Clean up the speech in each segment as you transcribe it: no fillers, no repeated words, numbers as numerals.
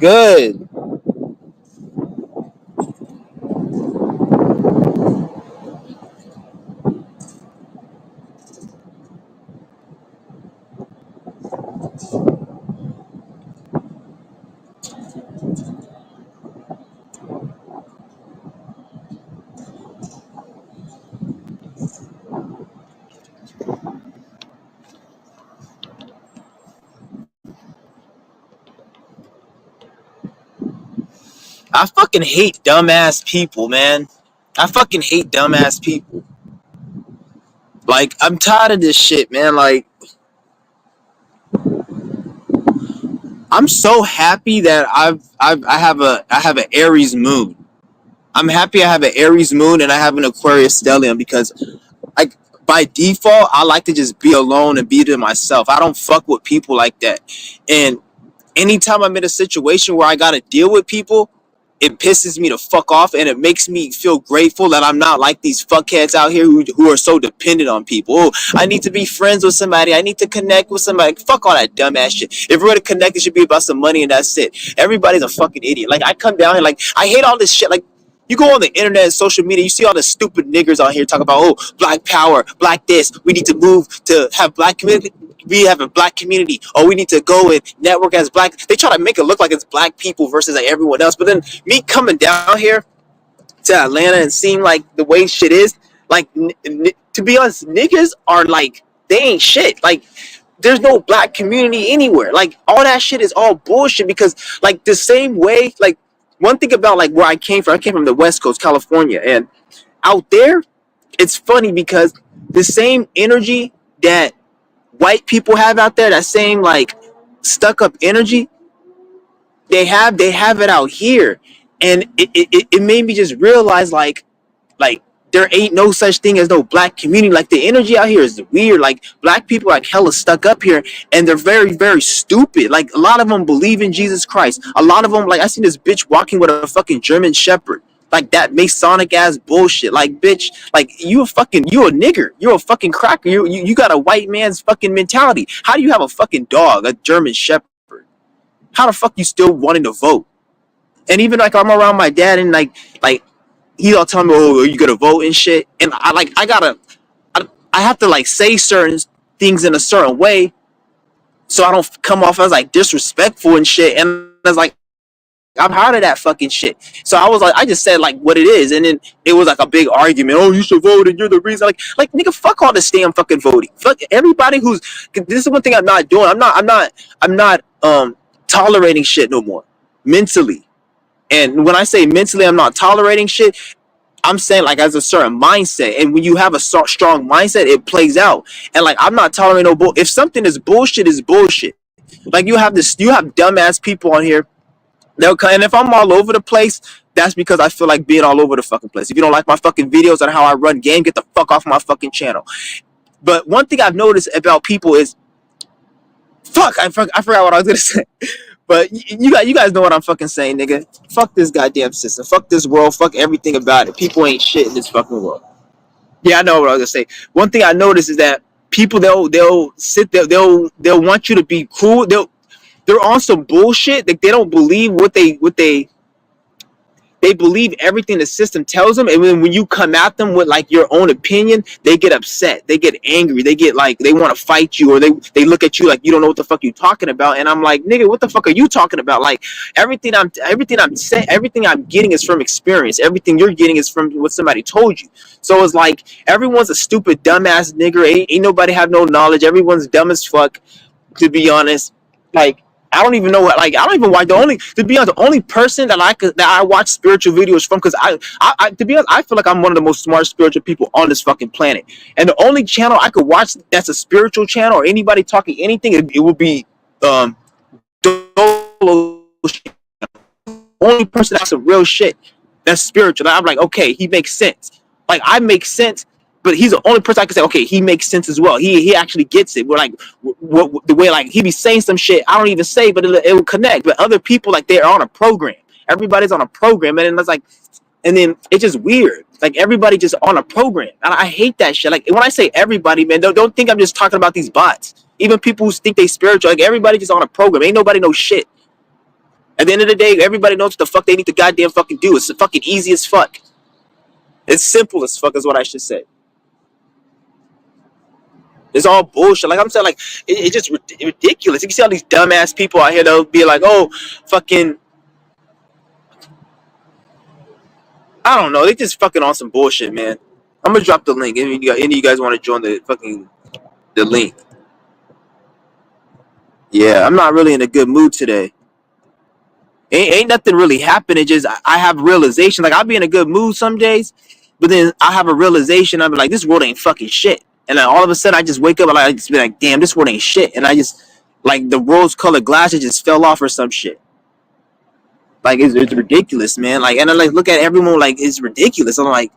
Good. I fucking hate dumbass people, man. I fucking hate dumbass people. Like, I'm tired of this shit, man. Like, I'm so happy that I have an Aries moon. I'm happy I have an Aries moon and I have an Aquarius stellium because, like, by default, I like to just be alone and be to myself. I don't fuck with people like that. And anytime I'm in a situation where I gotta deal with people, it pisses me to fuck off, and it makes me feel grateful that I'm not like these fuckheads out here who are so dependent on people. Oh, I need to be friends with somebody. I need to connect with somebody. Fuck all that dumbass shit. If we're gonna connect, it should be about some money and that's it. Everybody's a fucking idiot. Like, I come down here, like, I hate all this shit. Like, you go on the internet and social media, you see all the stupid niggers out here talking about, oh, black power, black this. We need to move to have black community. We have a black community. Oh, we need to go and network as black. They try to make it look like it's black people versus like everyone else. But then me coming down here to Atlanta and seeing like the way shit is, like, to be honest, niggas are like, they ain't shit. Like, there's no black community anywhere. Like, all that shit is all bullshit because, like, the same way, like, one thing about like where I came from the West Coast, California, and out there, it's funny because the same energy that white people have out there, that same like stuck up energy they have it out here, and it made me just realize like there ain't no such thing as no black community. Like, the energy out here is weird. Like, black people are like hella stuck up here, and they're very, very stupid. Like, a lot of them believe in Jesus Christ. A lot of them, like, I seen this bitch walking with a fucking German Shepherd. Like, that Masonic ass bullshit. Like, bitch, like, you a nigger. You're a fucking cracker. You got a white man's fucking mentality. How do you have a fucking dog, a German Shepherd? How the fuck you still wanting to vote? And even like I'm around my dad and like he all telling me, oh, are you gonna vote and shit? And I have to like say certain things in a certain way so I don't come off as like disrespectful and shit. And it's like, I'm tired of that fucking shit. So I was like, I just said like what it is, and then it was like a big argument. Oh, you should vote, and you're the reason. Like nigga, fuck all this damn fucking voting. Fuck everybody who's. This is one thing I'm not doing. I'm not tolerating shit no more mentally. And when I say mentally, I'm not tolerating shit. I'm saying like as a certain mindset, and when you have a strong mindset, it plays out. And like I'm not tolerating no bull. If something is bullshit, it's bullshit. Like you have dumbass people on here. They'll come, and if I'm all over the place, that's because I feel like being all over the fucking place. If you don't like my fucking videos on how I run game, get the fuck off my fucking channel. But one thing I've noticed about people is, I forgot what I was gonna say. But you guys know what I'm fucking saying, nigga. Fuck this goddamn system. Fuck this world. Fuck everything about it. People ain't shit in this fucking world. Yeah, I know what I was gonna say. One thing I noticed is that people they'll sit there, they'll want you to be cool. They're on some bullshit. Like, they don't believe what they believe everything the system tells them, and when you come at them with like your own opinion, they get upset, they get angry, they get like they want to fight you, or they look at you like you don't know what the fuck you talking about. And I'm like, nigga, what the fuck are you talking about? Like, everything I'm saying, everything I'm getting is from experience. Everything you're getting is from what somebody told you. So it's like everyone's a stupid dumbass nigger. Ain't nobody have no knowledge. Everyone's dumb as fuck, to be honest. Like, I don't even know what. Like, I don't even watch. To be honest, the only person that I watch spiritual videos from, because to be honest, I feel like I'm one of the most smart spiritual people on this fucking planet. And the only channel I could watch that's a spiritual channel, or anybody talking anything, it would be Dolo. Only person that's some real shit that's spiritual. I'm like, okay, he makes sense. Like, I make sense. But he's the only person I can say, okay, he makes sense as well. He actually gets it. We're like, the way like he be saying some shit I don't even say, but it will connect. But other people, like, they're on a program. Everybody's on a program, and then it's like, and then it's just weird. Like, everybody just on a program, and I hate that shit. Like, when I say everybody, man, don't think I'm just talking about these bots. Even people who think they spiritual, like, everybody just on a program. Ain't nobody know shit. At the end of the day, everybody knows what the fuck they need to goddamn fucking do. It's fucking easy as fuck. It's simple as fuck is what I should say. It's all bullshit. Like I'm saying, like it's just ridiculous. You can see all these dumbass people out here that'll be like, oh, fucking, I don't know. They just fucking on some bullshit, man. I'm gonna drop the link. Any of you guys want to join the link? Yeah, I'm not really in a good mood today. Ain't nothing really happening. Just I have realization. Like I'll be in a good mood some days, but then I have a realization. I'm like, this world ain't fucking shit. And then all of a sudden, I just wake up and I just be like, damn, this world ain't shit. And I just like the rose-colored glasses just fell off or some shit. Like it's ridiculous, man. Like and I like look at everyone like it's ridiculous. I'm like,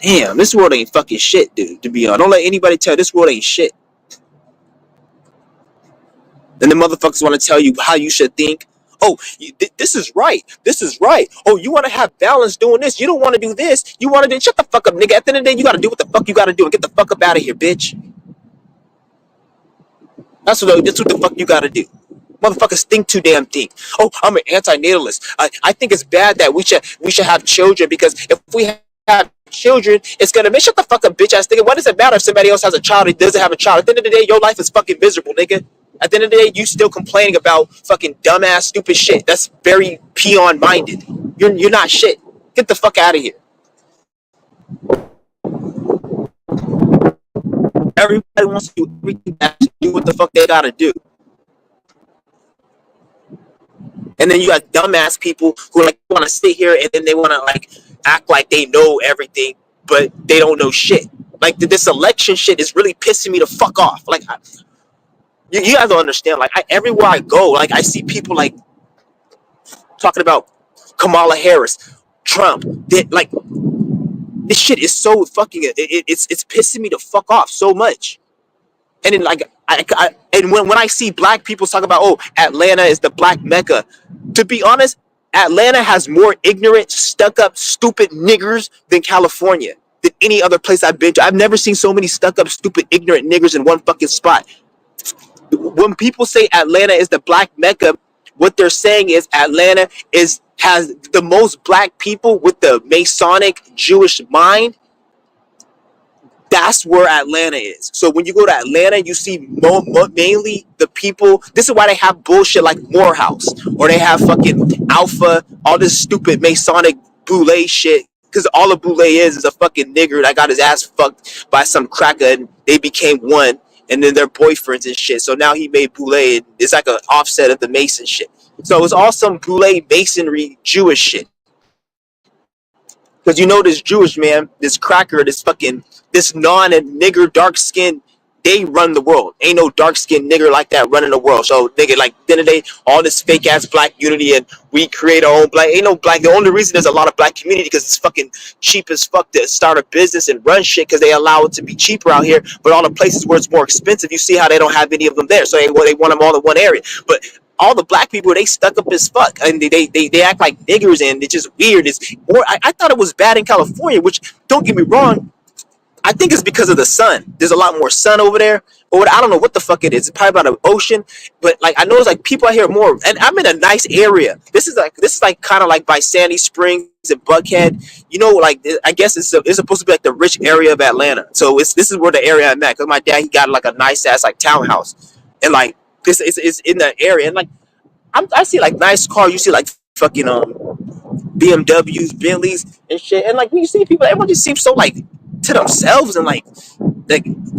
damn, this world ain't fucking shit, dude. To be honest, don't let anybody tell you this world ain't shit. Then the motherfuckers want to tell you how you should think. Oh, this is right. This is right. Oh, you want to have balance doing this. You don't want to do this. You want to do. Shut the fuck up, nigga. At the end of the day, you got to do what the fuck you got to do and get the fuck up out of here, bitch. That's what the fuck you got to do. Motherfuckers think too damn think. Oh, I'm an anti-natalist. I think it's bad that we should have children because if we have children, it's gonna make shut the fuck up, bitch ass nigga. What does it matter if somebody else has a child or doesn't have a child? At the end of the day, your life is fucking miserable, nigga. At the end of the day, you still complaining about fucking dumbass, stupid shit. That's very peon minded. You're not shit. Get the fuck out of here. Everybody wants to do everything to do what the fuck they gotta do. And then you got dumbass people who like want to sit here and then they want to like act like they know everything, but they don't know shit. Like this election shit is really pissing me the fuck off. Like you guys don't understand. Like everywhere I go, like I see people like talking about Kamala Harris, Trump. Like this shit is so fucking. It's pissing me the fuck off so much. And then like and when I see black people talk about Atlanta is the black mecca, to be honest, Atlanta has more ignorant, stuck up, stupid niggers than California, than any other place I've been to. I've never seen so many stuck up, stupid, ignorant niggers in one fucking spot. When people say Atlanta is the black mecca, what they're saying is Atlanta has the most black people with the Masonic Jewish mind. That's where Atlanta is. So when you go to Atlanta, you see mainly the people. This is why they have bullshit like Morehouse, or they have fucking Alpha, all this stupid Masonic Boule shit. Because all a Boule is a fucking nigger that got his ass fucked by some cracker, and they became one, and then they're boyfriends and shit. So now he made Boule, and it's like an offset of the Mason shit. So it's all some Boule Masonry Jewish shit. Because you know this Jewish man, this cracker, this non-nigger dark skin, they run the world. Ain't no dark skinned nigger like that running the world. So nigga, like at the end of the day, all this fake ass black unity and we create our own black. Ain't no black. The only reason there's a lot of black community because it's fucking cheap as fuck to start a business and run shit because they allow it to be cheaper out here. But all the places where it's more expensive, you see how they don't have any of them there. So they want them all in one area. But all the black people, they stuck up as fuck and they act like niggers and it's just weird. It's more. I thought it was bad in California, which don't get me wrong. I think it's because of the sun. There's a lot more sun over there. Or I don't know what the fuck it is. It's probably about an ocean. But like I notice like people out here more, and I'm in a nice area. This is like kind of like by Sandy Springs and Buckhead. You know, like I guess it's supposed to be like the rich area of Atlanta. So this is where the area I'm at. Cause my dad, he got like a nice ass like townhouse, and like this it's in that area. And like I see like nice cars. You see like fucking BMWs, Bentleys, and shit. And like when you see people, everyone just seems so like to themselves and like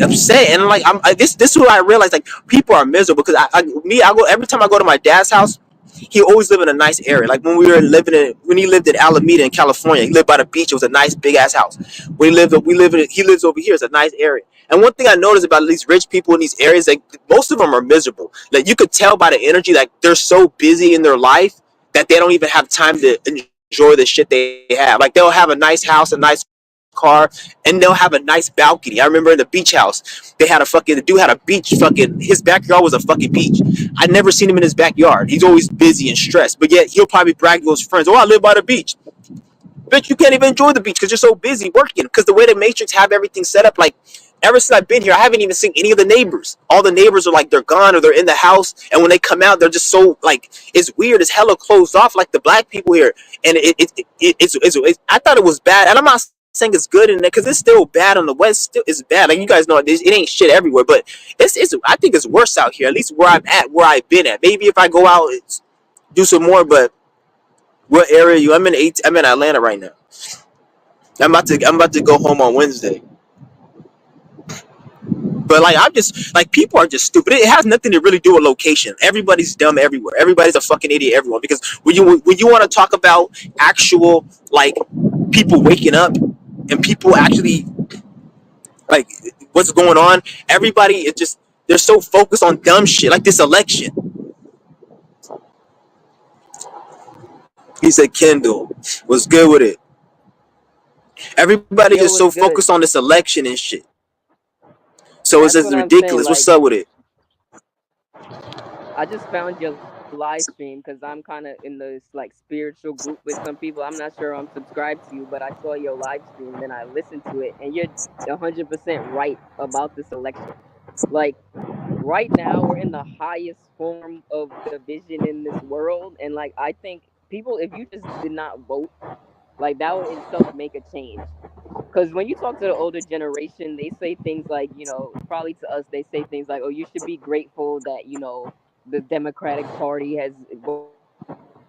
upset. And like this is what I realize. Like people are miserable because I go every time I go to my dad's house. He always lived in a nice area. Like when he lived in Alameda in California, he lived by the beach. It was a nice big ass house. When he lives over here. It's a nice area. And one thing I noticed about these rich people in these areas, like most of them are miserable. Like you could tell by the energy, like they're so busy in their life that they don't even have time to enjoy the shit they have. Like they'll have a nice house, a nice car, and they'll have a nice balcony. I remember in the beach house, the dude had a beach, his backyard was a fucking beach. I never seen him in his backyard. He's always busy and stressed, but yet he'll probably brag to his friends, I live by the beach. Bitch, you can't even enjoy the beach because you're so busy working. Because the way the Matrix have everything set up, like ever since I've been here, I haven't even seen any of the neighbors. All the neighbors are like they're gone or they're in the house, and when they come out, they're just so like it's weird. It's hella closed off, like the black people here, and I thought it was bad, and I'm not saying it's good in there because it's still bad on the west. Still, it's bad. Like you guys know, it ain't shit everywhere, but it's I think it's worse out here. At least where I'm at, where I've been at. Maybe if I go out, do some more, but what area are you? I'm in Atlanta right now. I'm about to go home on Wednesday. But like I'm just like people are just stupid. It has nothing to really do with location. Everybody's dumb everywhere. Everybody's a fucking idiot everyone. Because when you want to talk about actual like people waking up and people actually like what's going on, everybody is just they're so focused on dumb shit like this election. He said Kendall was good with it. Everybody is Yo, so what's focused good? on this election and shit. So it's That's just what I'm saying. ridiculous. What's Like, up with it? I just found your live stream because I'm kind of in this like spiritual group with some people. I'm not sure I'm subscribed to you, but I saw your live stream and I listened to it, and you're 100% right about this election. Like, right now, we're in the highest form of division in this world, and like, I think people, if you just did not vote, like that would itself make a change. Because when you talk to the older generation, they say things like, probably to us, they say things like, "Oh, you should be grateful that the Democratic Party has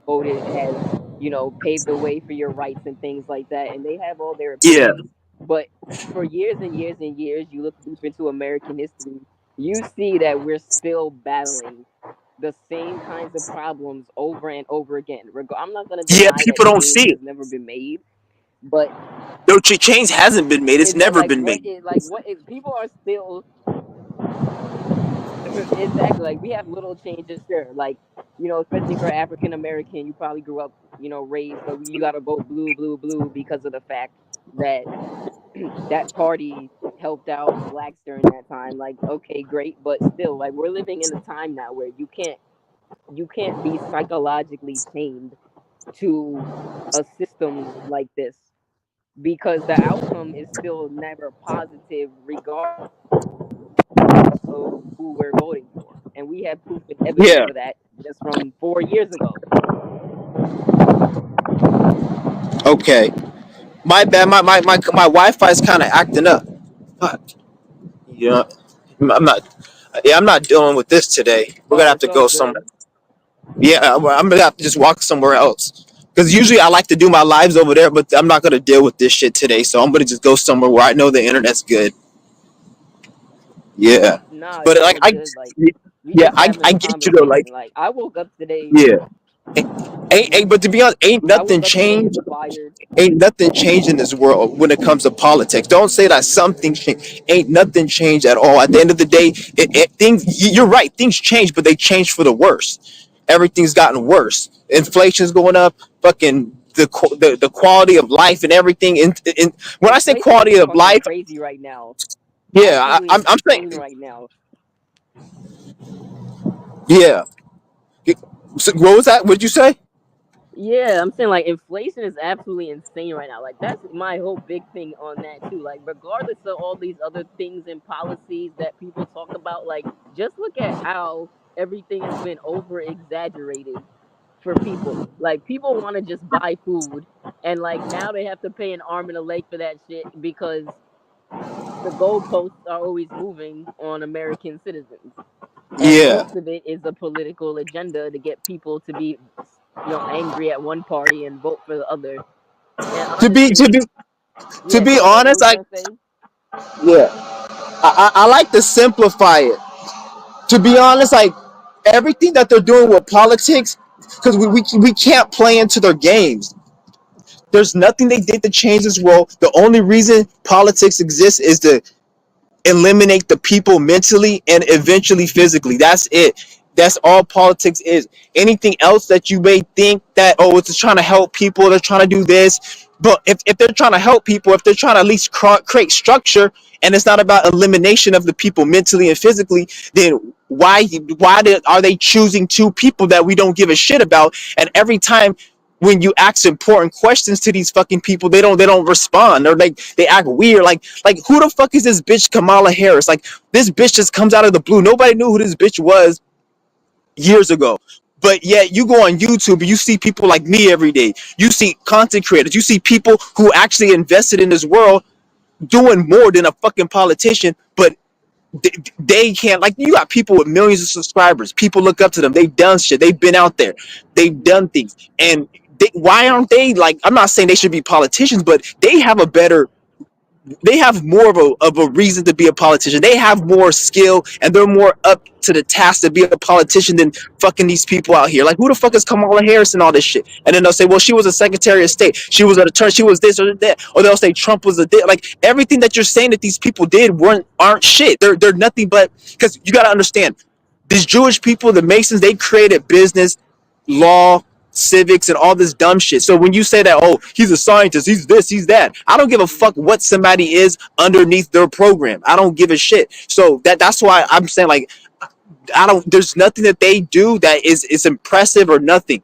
voted, has paved the way for your rights and things like that," and they have all their opinions. Yeah, But for years and years and years, you look deep into American history, you see that we're still battling the same kinds of problems over and over again. I'm not going to yeah. deny People that don't change see it. has never been made, but No, change hasn't been made. It's is that never like been made. what is people are still exactly like we have little changes, sure, like especially for African American, you probably grew up raised so you got to vote blue blue blue because of the fact that that party helped out blacks during that time. Like, okay, great, but still, like, we're living in a time now where you can't be psychologically chained to a system like this, because the outcome is still never positive regardless of who we're voting for. And we have proof and evidence for Yeah. that just from 4 years ago. Okay. My bad. My Wi-Fi is kind of acting up. Fuck. You know, I'm not. Yeah, I'm not dealing with this today. We're gonna Oh, have it's to all go somewhere. good. Yeah, I'm gonna have to just walk somewhere else. Because usually I like to do my lives over there, but I'm not gonna deal with this shit today. So I'm gonna just go somewhere where I know the internet's good. Yeah. Nah, But it's like all good. Like, we yeah, just having I a get you though. Like conversation. Like, I woke up today. yeah. But to be honest, ain't I nothing woke up today changed. inspired. Ain't nothing changed in this world when it comes to politics. Don't say that something changed. Ain't nothing changed at all. At the end of the day, things. You're right. Things change, but they change for the worse. Everything's gotten worse. Inflation's going up. Fucking the quality of life and everything. When I say Inflation quality is of fucking life, crazy right now. yeah, Absolutely I'm saying, insane right now. yeah. So what was that? What'd you say? Yeah, I'm saying like inflation is absolutely insane right now. Like, that's my whole big thing on that too. Like, regardless of all these other things and policies that people talk about, like, just look at how everything has been over exaggerated for people. Like, people want to just buy food, and like now they have to pay an arm and a leg for that shit because the goalposts are always moving on American citizens, and Yeah. most of it is a political agenda to get people to be angry at one party and vote for the other. And To be to honestly, be to yeah, be go ahead, what honest, was you gonna say? yeah, I like to simplify it. To be honest, like everything that they're doing with politics, because we can't play into their games. There's nothing they did to change this world. The only reason politics exists is to eliminate the people mentally and eventually physically. That's it. That's all politics is. Anything else that you may think that, oh, it's just trying to help people, they're trying to do this. But if they're trying to help people, if they're trying to at least create structure, and it's not about elimination of the people mentally and physically, then are they choosing two people that we don't give a shit about? And every time when you ask important questions to these fucking people, they don't respond, or like they act weird. Like who the fuck is this bitch Kamala Harris? Like this bitch just comes out of the blue. Nobody knew who this bitch was years ago. But yet you go on YouTube and you see people like me every day. You see content creators. You see people who actually invested in this world doing more than a fucking politician, but they can't. Like, you got people with millions of subscribers. People look up to them. They've done shit. They've been out there. They've done things. And why aren't they, like, I'm not saying they should be politicians, but they have more of a reason to be a politician. They have more skill and they're more up to the task to be a politician than fucking these people out here. Like, who the fuck is Kamala Harris and all this shit? And then they'll say, well, she was a Secretary of State. She was an attorney. She was this or that. Or they'll say Trump was a like, everything that you're saying that these people did aren't shit. They're nothing but, because you got to understand, these Jewish people, the Masons, they created business, law, civics, and all this dumb shit. So when you say that, oh, he's a scientist, he's this, he's that, I don't give a fuck what somebody is underneath their program. I don't give a shit. So that's why I'm saying, like, I don't. There's nothing that they do that is impressive or nothing.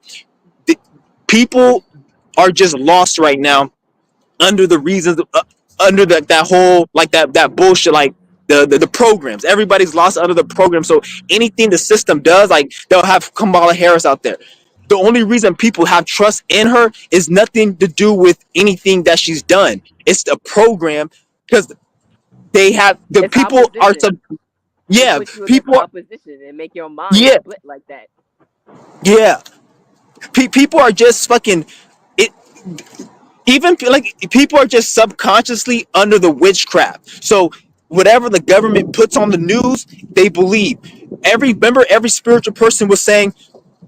The, people are just lost right now under the reasons, under that whole, like, that bullshit, like the programs. Everybody's lost under the program. So anything the system does, like, they'll have Kamala Harris out there. The only reason people have trust in her is nothing to do with anything that she's done. It's the program, because they have the It's people are opposition. some, It yeah, puts you against the people, opposition and make your mind yeah, split like that. yeah. People are just fucking it. Even like, people are just subconsciously under the witchcraft. So whatever the government puts on the news, they believe. Every spiritual person was saying,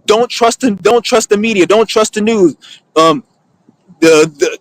don't trust the media, don't trust the news. Um, the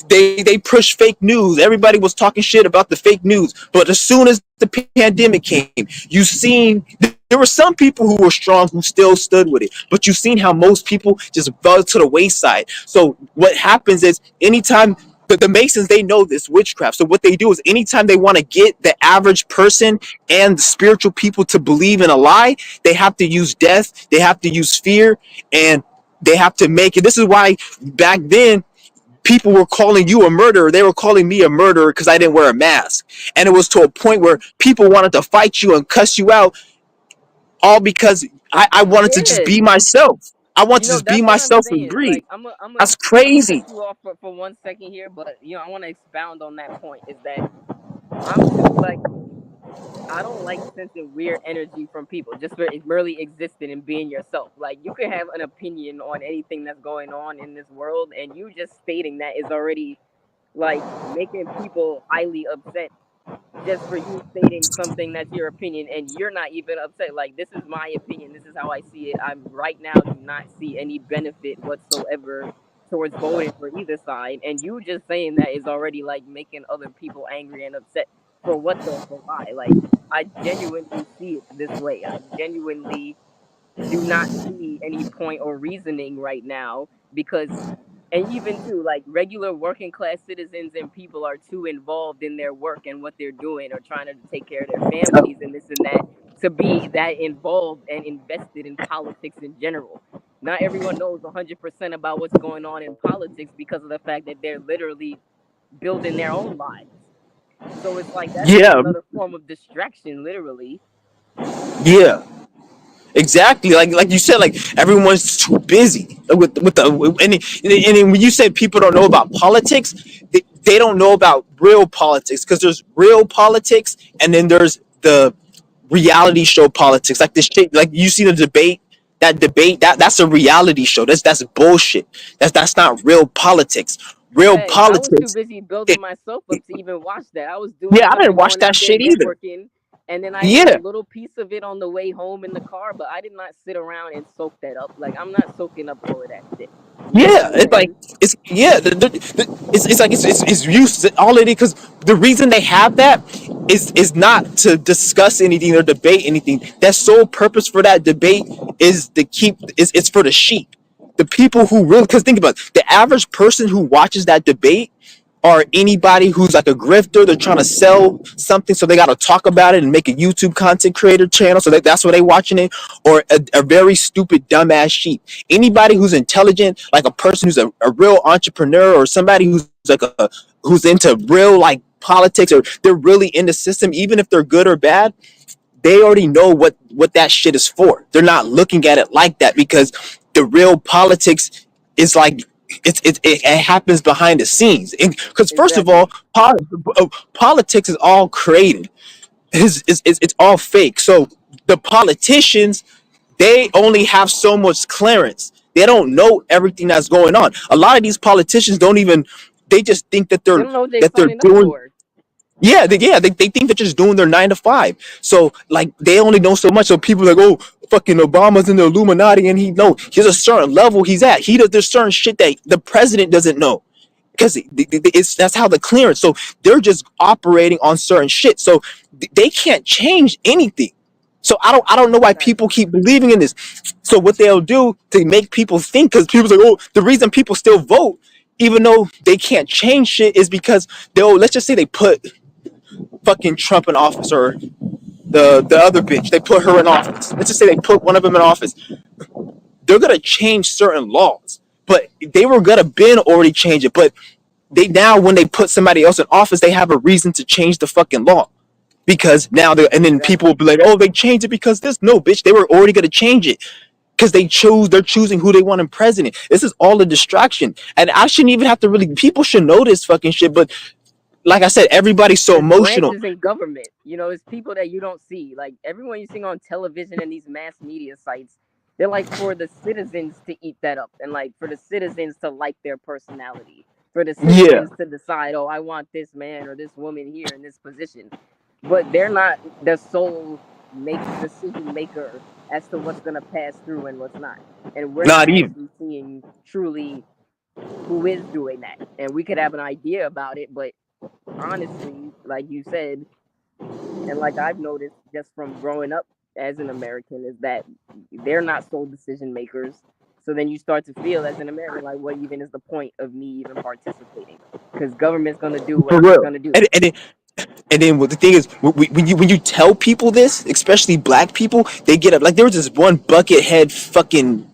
they push fake news. Everybody was talking shit about the fake news. But as soon as the pandemic came, you seen there were some people who were strong who still stood with it. But you seen how most people just fell to the wayside. So what happens is, anytime the Masons, they know this witchcraft. So what they do is, anytime they want to get the average person and the spiritual people to believe in a lie, they have to use death, they have to use fear, and they have to make it. This is why back then people were calling you a murderer. They were calling me a murderer because I didn't wear a mask. And it was to a point where people wanted to fight you and cuss you out, all because I wanted to just Yeah. be myself. I want to just be That's what I'm myself and saying. breathe. Like, That's I'm gonna cut crazy. you off for 1 second here, but I want to expound on that point. Is that I'm too, like, I don't like sensing weird energy from people just for merely existing and being yourself. Like, you can have an opinion on anything that's going on in this world, and you just stating that is already, like, making people highly upset just for you stating something that's your opinion and you're not even upset. Like, this is my opinion, this is how I see it. I'm right now do not see any benefit whatsoever towards voting for either side, and you just saying that is already like making other people angry and upset. For why? Like, I genuinely see it this way. I genuinely do not see any point or reasoning right now, because, and even too, like, regular working class citizens and people are too involved in their work and what they're doing or trying to take care of their families and this and that to be that involved and invested in politics in general. Not everyone knows 100% about what's going on in politics because of the fact that they're literally building their own lives. So it's like that's just Yeah, another form of distraction, literally. yeah. Exactly, like you said, like, everyone's too busy with the, and when you say people don't know about politics, they don't know about real politics, because there's real politics and then there's the reality show politics, like this shit, like you see the debate. That debate, that's a reality show. That's bullshit. That's not real politics. Real Hey, I was too politics. busy It, building myself up to even watch that. I was doing yeah, I didn't something, watch going that out there shit either. networking, and then I heard a Yeah, little piece of it on the way home in the car, but I did not sit around and soak that up. Like, I'm not soaking up all of that shit. You know what yeah, I'm it's like, saying? it's, yeah, it's like it's used all it is, because the reason they have that is not to discuss anything or debate anything. That sole purpose for that debate is to keep, is it's for the sheep, the people who really, because think about it, the average person who watches that debate, or anybody who's like a grifter. They're trying to sell something, so they got to talk about it and make a YouTube content creator channel. So that's why they watching it. Or a very stupid dumbass sheep. Anybody who's intelligent, like a person who's a real entrepreneur, or somebody who's into real like politics, or they're really in the system, even if they're good or bad, they already know what that shit is for. They're not looking at it like that, because the real politics is like it happens behind the scenes. Because first of all, Exactly. politics is all created. It's all fake. So the politicians, they only have so much clearance. They don't know everything that's going on. A lot of these politicians don't even. They just think that They they're don't know what they're that they're signing up doing. for. They think they're just doing their 9 to 5. So like they only know so much. So people are like, oh, fucking Obama's in the Illuminati, and he no, he's a certain level he's at. He does there's certain shit that the president doesn't know, because it's that's how the clearance. So they're just operating on certain shit. So they can't change anything. So I don't know why people Exactly. keep believing in this. So what they'll do to make people think, because people's like, oh, the reason people still vote even though they can't change shit is because they'll, let's just say they put fucking Trump in office, or the other bitch, they put her in office. Let's just say they put one of them in office. They're gonna change certain laws, but they were gonna been already change it. But they now, when they put somebody else in office, they have a reason to change the fucking law, because now they, and then people will Exactly. be like, oh, they changed it because this. No, bitch, they were already gonna change it because they're choosing who they want in president. This is all a distraction, and I shouldn't even have to really. People should know this fucking shit, but like I said, everybody's so It's emotional. branches in government. You know, it's people that you don't see. Like everyone you see on television and these mass media sites, they're like for the citizens to eat that up and like for the citizens to like their personality, for the Yeah, citizens to decide, oh, I want this man or this woman here in this position. But they're not the sole decision maker as to what's gonna pass through and what's not. And we're not not even. actually seeing truly who is doing that. And we could have an idea about it, but honestly, like you said, and like I've noticed just from growing up as an American, is that they're not sole decision makers. So then you start to feel as an American, like, what even is the point of me even participating? Because government's gonna do For whatever it's real. gonna do. And then what the thing is, when you tell people this, especially black people, they get up. Like there was this one buckethead fucking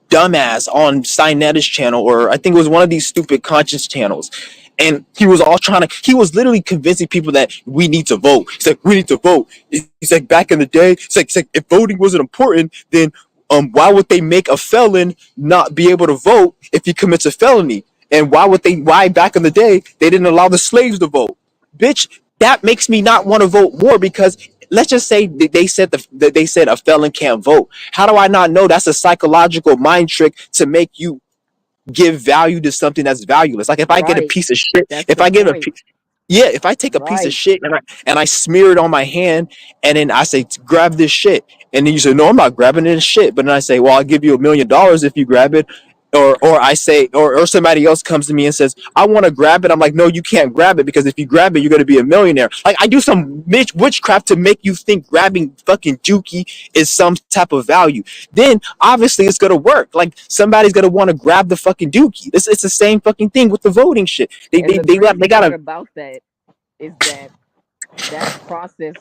dumbass on Sinetta's channel, or I think it was one of these stupid conscience channels. And he was all trying to, he was literally convincing people that we need to vote. He's like, we need to vote. He's like, back in the day, it's like if voting wasn't important, then why would they make a felon not be able to vote if he commits a felony? And why back in the day, they didn't allow the slaves to vote? Bitch, that makes me not want to vote more, because let's just say they said a felon can't vote. How do I not know that's a psychological mind trick to make you give value to something that's valueless? Like if I get a Right. piece of shit, That's if the I get a point. yeah, if I take a piece of Right. shit and I smear it on my hand, and then I say, grab this shit, and then you say, no, I'm not grabbing this shit, but then I say, well, I'll give you $1 million if you grab it. Or I say, or somebody else comes to me and says, I want to grab it. I'm like, no, you can't grab it, because if you grab it, you're going to be a millionaire. Like I do some witchcraft to make you think grabbing fucking dookie is some type of value. Then obviously it's going to work. Like somebody's going to want to grab the fucking dookie. It's the same fucking thing with the voting shit. They, And they, the they got, crazy they got part to. about that is that that process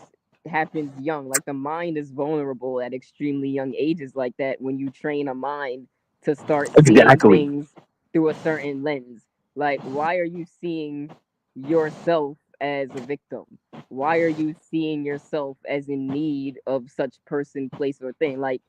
happens young. Like the mind is vulnerable at extremely young ages, like that when you train a mind to start seeing Exactly. things through a certain lens. Like, why are you seeing yourself as a victim? Why are you seeing yourself as in need of such person, place, or thing? Like,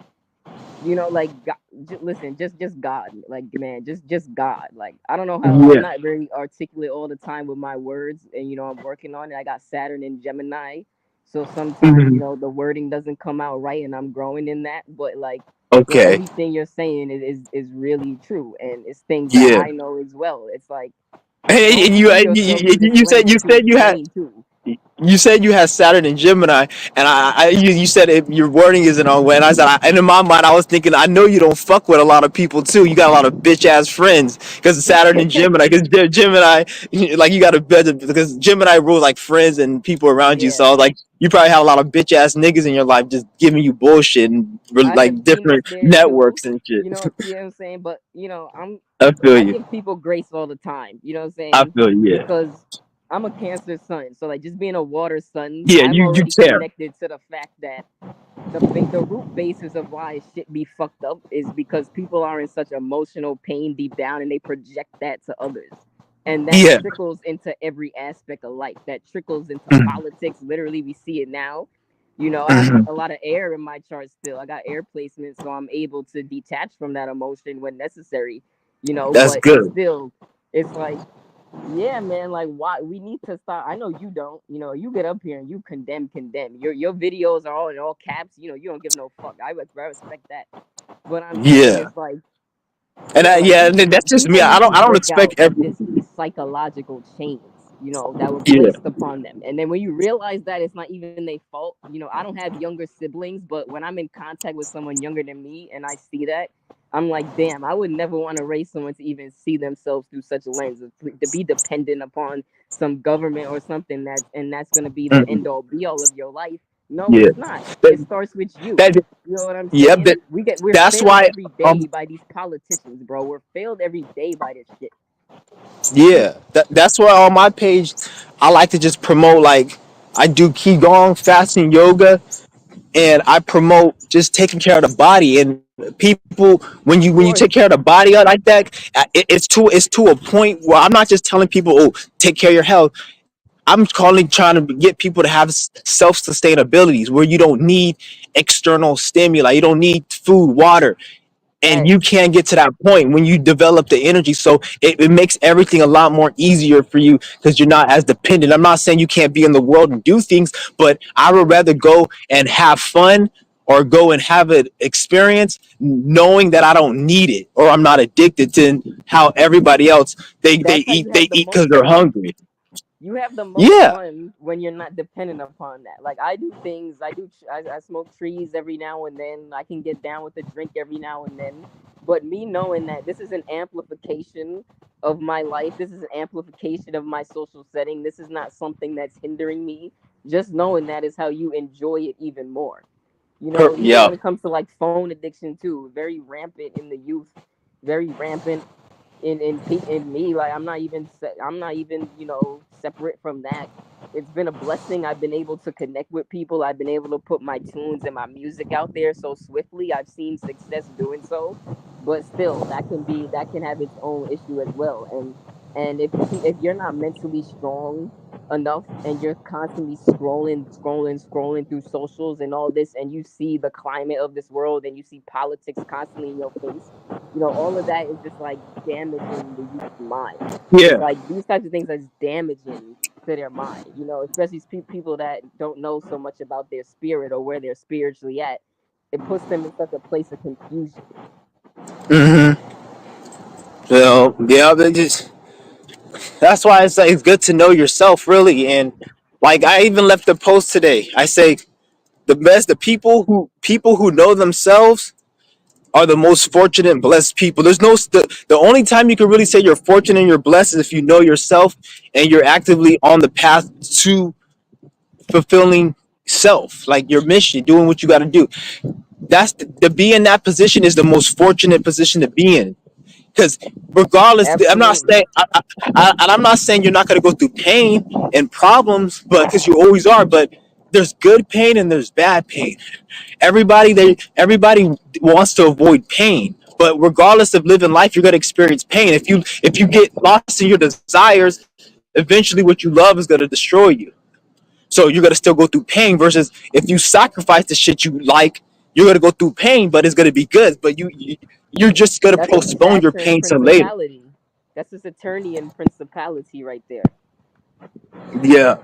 like God, listen, just God, like man, just God. Like I don't know how I'm Yeah. not very articulate all the time with my words, and I'm working on it. I got Saturn and Gemini, so sometimes Mhm. the wording doesn't come out right, and I'm growing in that. But like with Okay. everything you're saying is really true, and it's things that Yeah. I know as well. It's like And don't you, see and yourself through this you said lens you too. said It's you had draining too. you said you had Saturn and Gemini, and you said your wording isn't on way, and I said, and in my mind, I was thinking, I know you don't fuck with a lot of people too. You got a lot of bitch ass friends because Saturn and Gemini, because Gemini, like you got a better because Gemini rules like friends and people around you. So I Yeah, was like, you probably have a lot of bitch ass niggas in your life just giving you bullshit and I have like demons different there too. networks and shit. You know what I'm saying? But I feel I you. give people grace all the time. You know what I'm I saying? feel you. Yeah. Because I'm a Cancer sun, so like just being a water sun, Yeah. I'm You already care. connected to the fact that the root basis of why shit be fucked up is because people are in such emotional pain deep down and they project that to others. And that Yeah. trickles into every aspect of life. That trickles into Mhm. politics. Literally, we see it now. You know, I have Mhm. a lot of air in my chart still. I got air placement, so I'm able to detach from that emotion when necessary, That's but good. still, it's like, yeah, man, like why we need to stop. I know you don't. You get up here and you condemn. Your videos are all in all caps. You don't give no fuck. I respect that. But I'm saying Yeah. it's like, And yeah, like yeah, and that's just me. people I need to don't break expect out of every. these psychological chains, that were Yeah. placed upon them. And then when you realize that it's not even their fault, I don't have younger siblings, but when I'm in contact with someone younger than me and I see that, I'm like, damn, I would never want to raise someone to even see themselves through such a lens, to be dependent upon some government or something that's going to be the Mhm. end all be all of your life. No, Yeah. it's not. That, It starts with you. that You know what I'm yeah. saying? We're That's failed why. every Um. day by these politicians, bro. We're failed every day by this shit. Yeah. That's why on my page, I like to just promote like I do qigong, fasting, yoga, and I promote just taking care of the body. And people, when Of you take care course, of the body like that, it's to a point where I'm not just telling people, oh, take care of your health. I'm calling trying to get people to have self sustainabilities where you don't need external stimuli, you don't need food, water, and you facts. can get to that point when you develop the energy. So it makes everything a lot more easier for you because you're not as dependent. I'm not saying you can't be in the world and do things, but I would rather go and have fun or go and have an experience knowing that I don't need it or I'm not addicted to how everybody else That's how you they have the eat because most they're fun. hungry. You have the most Yeah. fun when you're not dependent upon that. Like I do things, I smoke trees every now and then. I can get down with a drink every now and then. But me knowing that this is an amplification of my life, this is an amplification of my social setting. This is not something that's hindering me. Just knowing that is how you enjoy it even more. Even Yeah. when it comes to like phone addiction too, very rampant in the youth, very rampant in me. Like I'm not even separate from that. It's been a blessing. I've been able to connect with people. I've been able to put my tunes and my music out there so swiftly. I've seen success doing so, but still that can have its own issue as well. And if you're not mentally strong enough and you're constantly scrolling through socials and all this, and you see the climate of this world and you see politics constantly in your face, all of that is just like damaging the youth's mind. It's Yeah. like these types of things are just damaging to their mind, especially people that don't know so much about their spirit or where they're spiritually at. It puts them in such a place of confusion. Mm-hmm. So yeah, they just that's why it's like it's good to know yourself really. And like I even left a post today. I say the people who know themselves are the most fortunate and blessed people. There's no the only time you can really say you're fortunate and you're blessed is if you know yourself and you're actively on the path to fulfilling self, like your mission, doing what you got to do. That's to be in that position is the most fortunate position to be in. Because regardless, I'm not Absolutely. saying and I'm not saying you're not going to go through pain and problems, but because you always are. But there's good pain and there's bad pain. Everybody wants to avoid pain, but regardless of living life, you're going to experience pain. If you get lost in your desires, eventually what you love is going to destroy you. So you're gonna still go through pain versus if you sacrifice the shit you like, you're gonna go through pain, but it's gonna be good. But you're just gonna That's a postpone your Saturn pain till later. principality. That's a Saturnian principality right there. Yeah,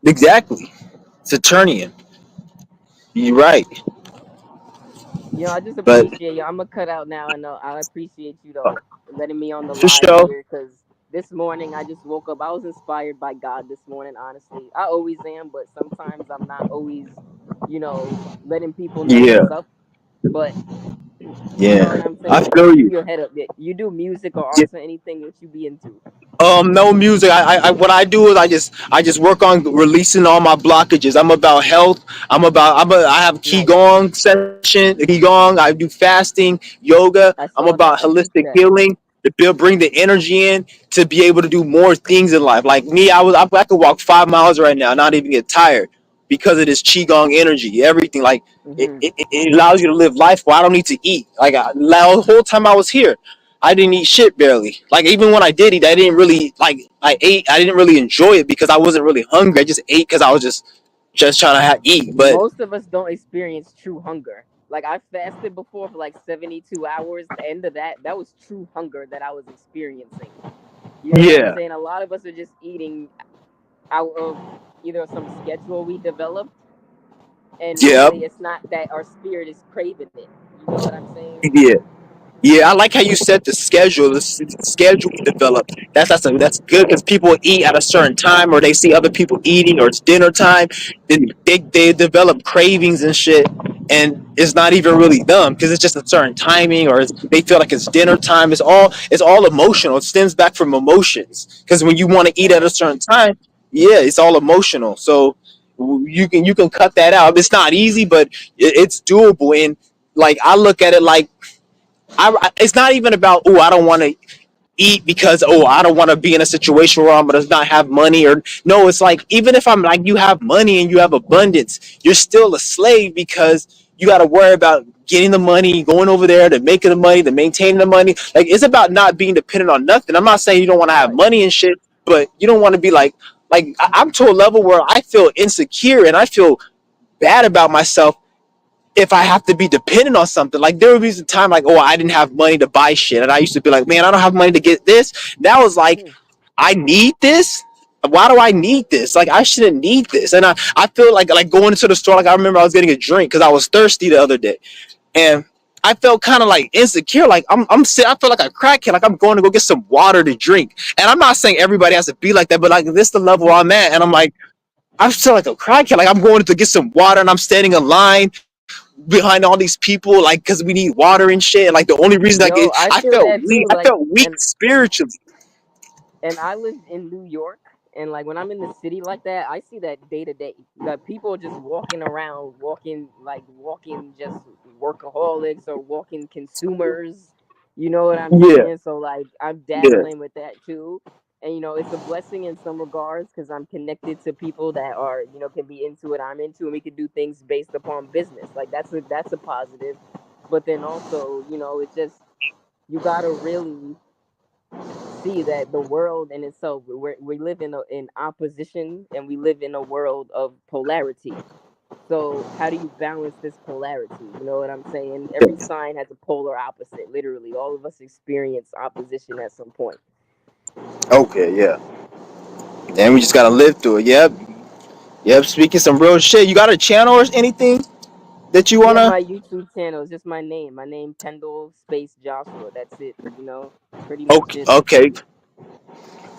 exactly. Saturnian. You're right. I just But appreciate you. I'm gonna cut out now, and I appreciate you though letting me on the for live sure, here because this morning I just woke up. I was inspired by God this morning, honestly. I always am, but sometimes I'm not always, letting people know Yeah, what's up. But you know yeah. what I'm I saying? feel Keep you. your head up. Yeah, you do music or Yeah. arts or anything that you be into. No music. What I do is I just work on releasing all my blockages. I'm about health. I have Nice. qigong session, qigong. I do fasting, yoga. I I'm saw about that. I peeped holistic that. healing to bring the energy in to be able to do more things in life. Like me, I could walk 5 miles right now, not even get tired because of this qigong energy. Everything like Hmm. it allows you to live life where I don't need to eat. Like the whole time I was here, I didn't eat shit barely. Like even when I did eat, I didn't really like. I ate. I didn't really enjoy it because I wasn't really hungry. I just ate because I was just trying to eat. But Most of us don't experience true hunger. Like I fasted before for like 72 hours. The end of that was true hunger that I was experiencing. You know what I'm yeah, saying? A lot of us are just eating out of either some schedule we developed, and yeah, really it's not that our spirit is craving it. You know what I'm saying? yeah. Yeah, I like how you set the schedule. The schedule you developed. That's good because people eat at a certain time, or they see other people eating, or it's dinner time. Then they develop cravings and shit, and it's not even really them because it's just a certain timing, or they feel like it's dinner time. It's all emotional. It stems back from emotions because when you want to eat at a Right. certain time, yeah, it's all emotional. So you can cut that out. It's not easy, but it's doable. And like I look at it like it's not even about I don't want to eat because I don't want to be in a situation where I'm gonna not have money or no. It's like even if I'm like you have money and you have abundance, you're still a slave because you got to worry about getting the money, going over there to making the money, to maintaining the money. Like it's about not being dependent on nothing. I'm not saying you don't want to have Right. money and shit, but you don't want to be like I'm to a level where I feel insecure and I feel bad about myself if I have to be dependent on something. Like there would be some time like, I didn't have money to buy shit. And I used to be like, man, I don't have money to get this. Now it's like, Hmm. I need this. Why do I need this? Like I shouldn't need this. And I feel like going into the store, like I remember I was getting a drink because I was thirsty the other day. And I felt kind of like insecure. Like I'm I feel like a crackhead. Like I'm going to go get some water to drink. And I'm not saying everybody has to be like that, but like this is the level I'm at. And I'm like, I feel like a crackhead. Like I'm going to get some water and I'm standing in line behind all these people, like because we need water and shit. And like the only reason Yo, I I feel felt that weak. too. I Like, felt weak and spiritually. I lived in New York, and like when I'm in the city like that, I see that day to day. Like people just walking around, walking just workaholics or walking consumers. You know what I'm Yeah, saying? So like I'm yeah. dabbling with that too. And it's a blessing in some regards because I'm connected to people that are, can be into what I'm into, and we could do things based upon business. Like that's a positive. But then also, it's just you gotta really see that the world in itself, we live in opposition, and we live in a world of polarity. So how do you balance this polarity? You know what I'm saying? Every sign has a polar opposite. Literally, all of us experience opposition at some point. Okay, yeah. And we just gotta live through it. Yep, yep. Speaking some real shit. You got a channel or anything that you Yeah, wanna? my YouTube channel is just my name Pendle space Joshua. That's it. Pretty much Okay, it. okay,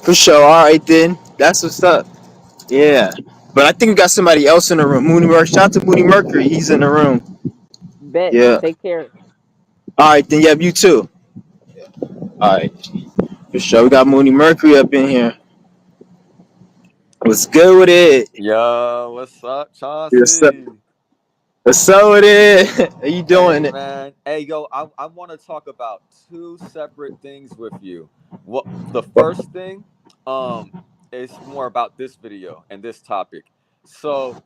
for sure. All right then. That's what's up. Yeah. But I think we got somebody else in the room. Mooney Mercury. Shout out to Mooney Mercury. He's in the room. Bet. Yeah. Take care. All right then. Yep. You too. All right. For sure. We got Mooney Mercury up in here. What's good with it? Yo, what's up, What's up? Chauncey? What's up with it? How you doing? Hey, man. Hey, yo, I want to talk about two separate things with you. What the first thing, um, is more about this video and this topic. So,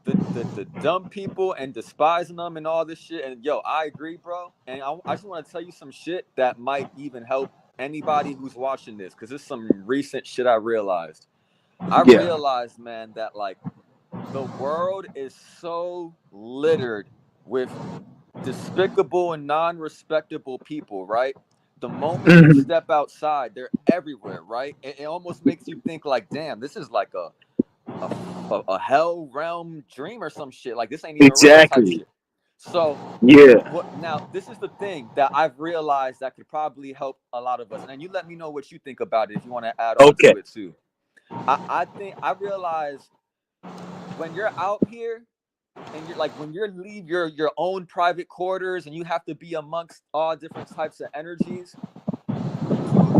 the dumb people and despising them and all this shit. And yo, I agree, bro. And I just want to tell you some shit that might even help anybody who's watching this, because it's some recent shit I realized. I Yeah. realized, man, that like the world is so littered with despicable and non-respectable people, right? The moment you Mhm. step outside, they're everywhere, right? It almost makes you think like, damn, this is like a hell realm dream or some shit. Like this ain't even real type Exactly. shit. So Yeah. what now, this is the thing that I've realized that could probably help a lot of us. And then you let me know what you think about it if you want to add on Okay. to it too. I think I realize when you're out here and you're like when you leave your own private quarters and you have to be amongst all different types of energies,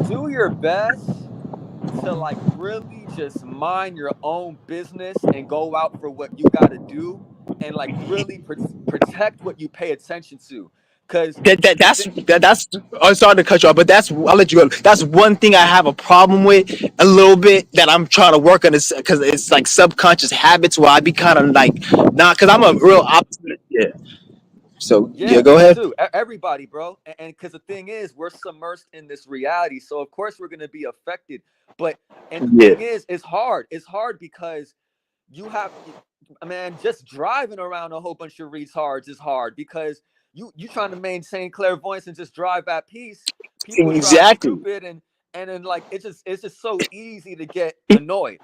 do your best to like really just mind your own business and go out for what you got to do, and like really protect what you pay attention to, because the thing. That's I'm sorry to cut you off, but that's I'll let you go. That's one thing I have a problem with a little bit that I'm trying to work on is because it's like subconscious habits where I be kind of like not because I'm a Me real too. optimist. Yeah. So yeah, Yeah, go me ahead. too. Everybody, bro. And because the thing is, we're submersed in this reality. So, of course, we're going to be affected. But, and the Yeah. thing is, it's hard. It's hard because you have, man, just driving around a whole bunch of retards is hard because you trying to maintain clairvoyance and just drive at peace. People drive Exactly. stupid, and then like it's just so easy to get annoyed.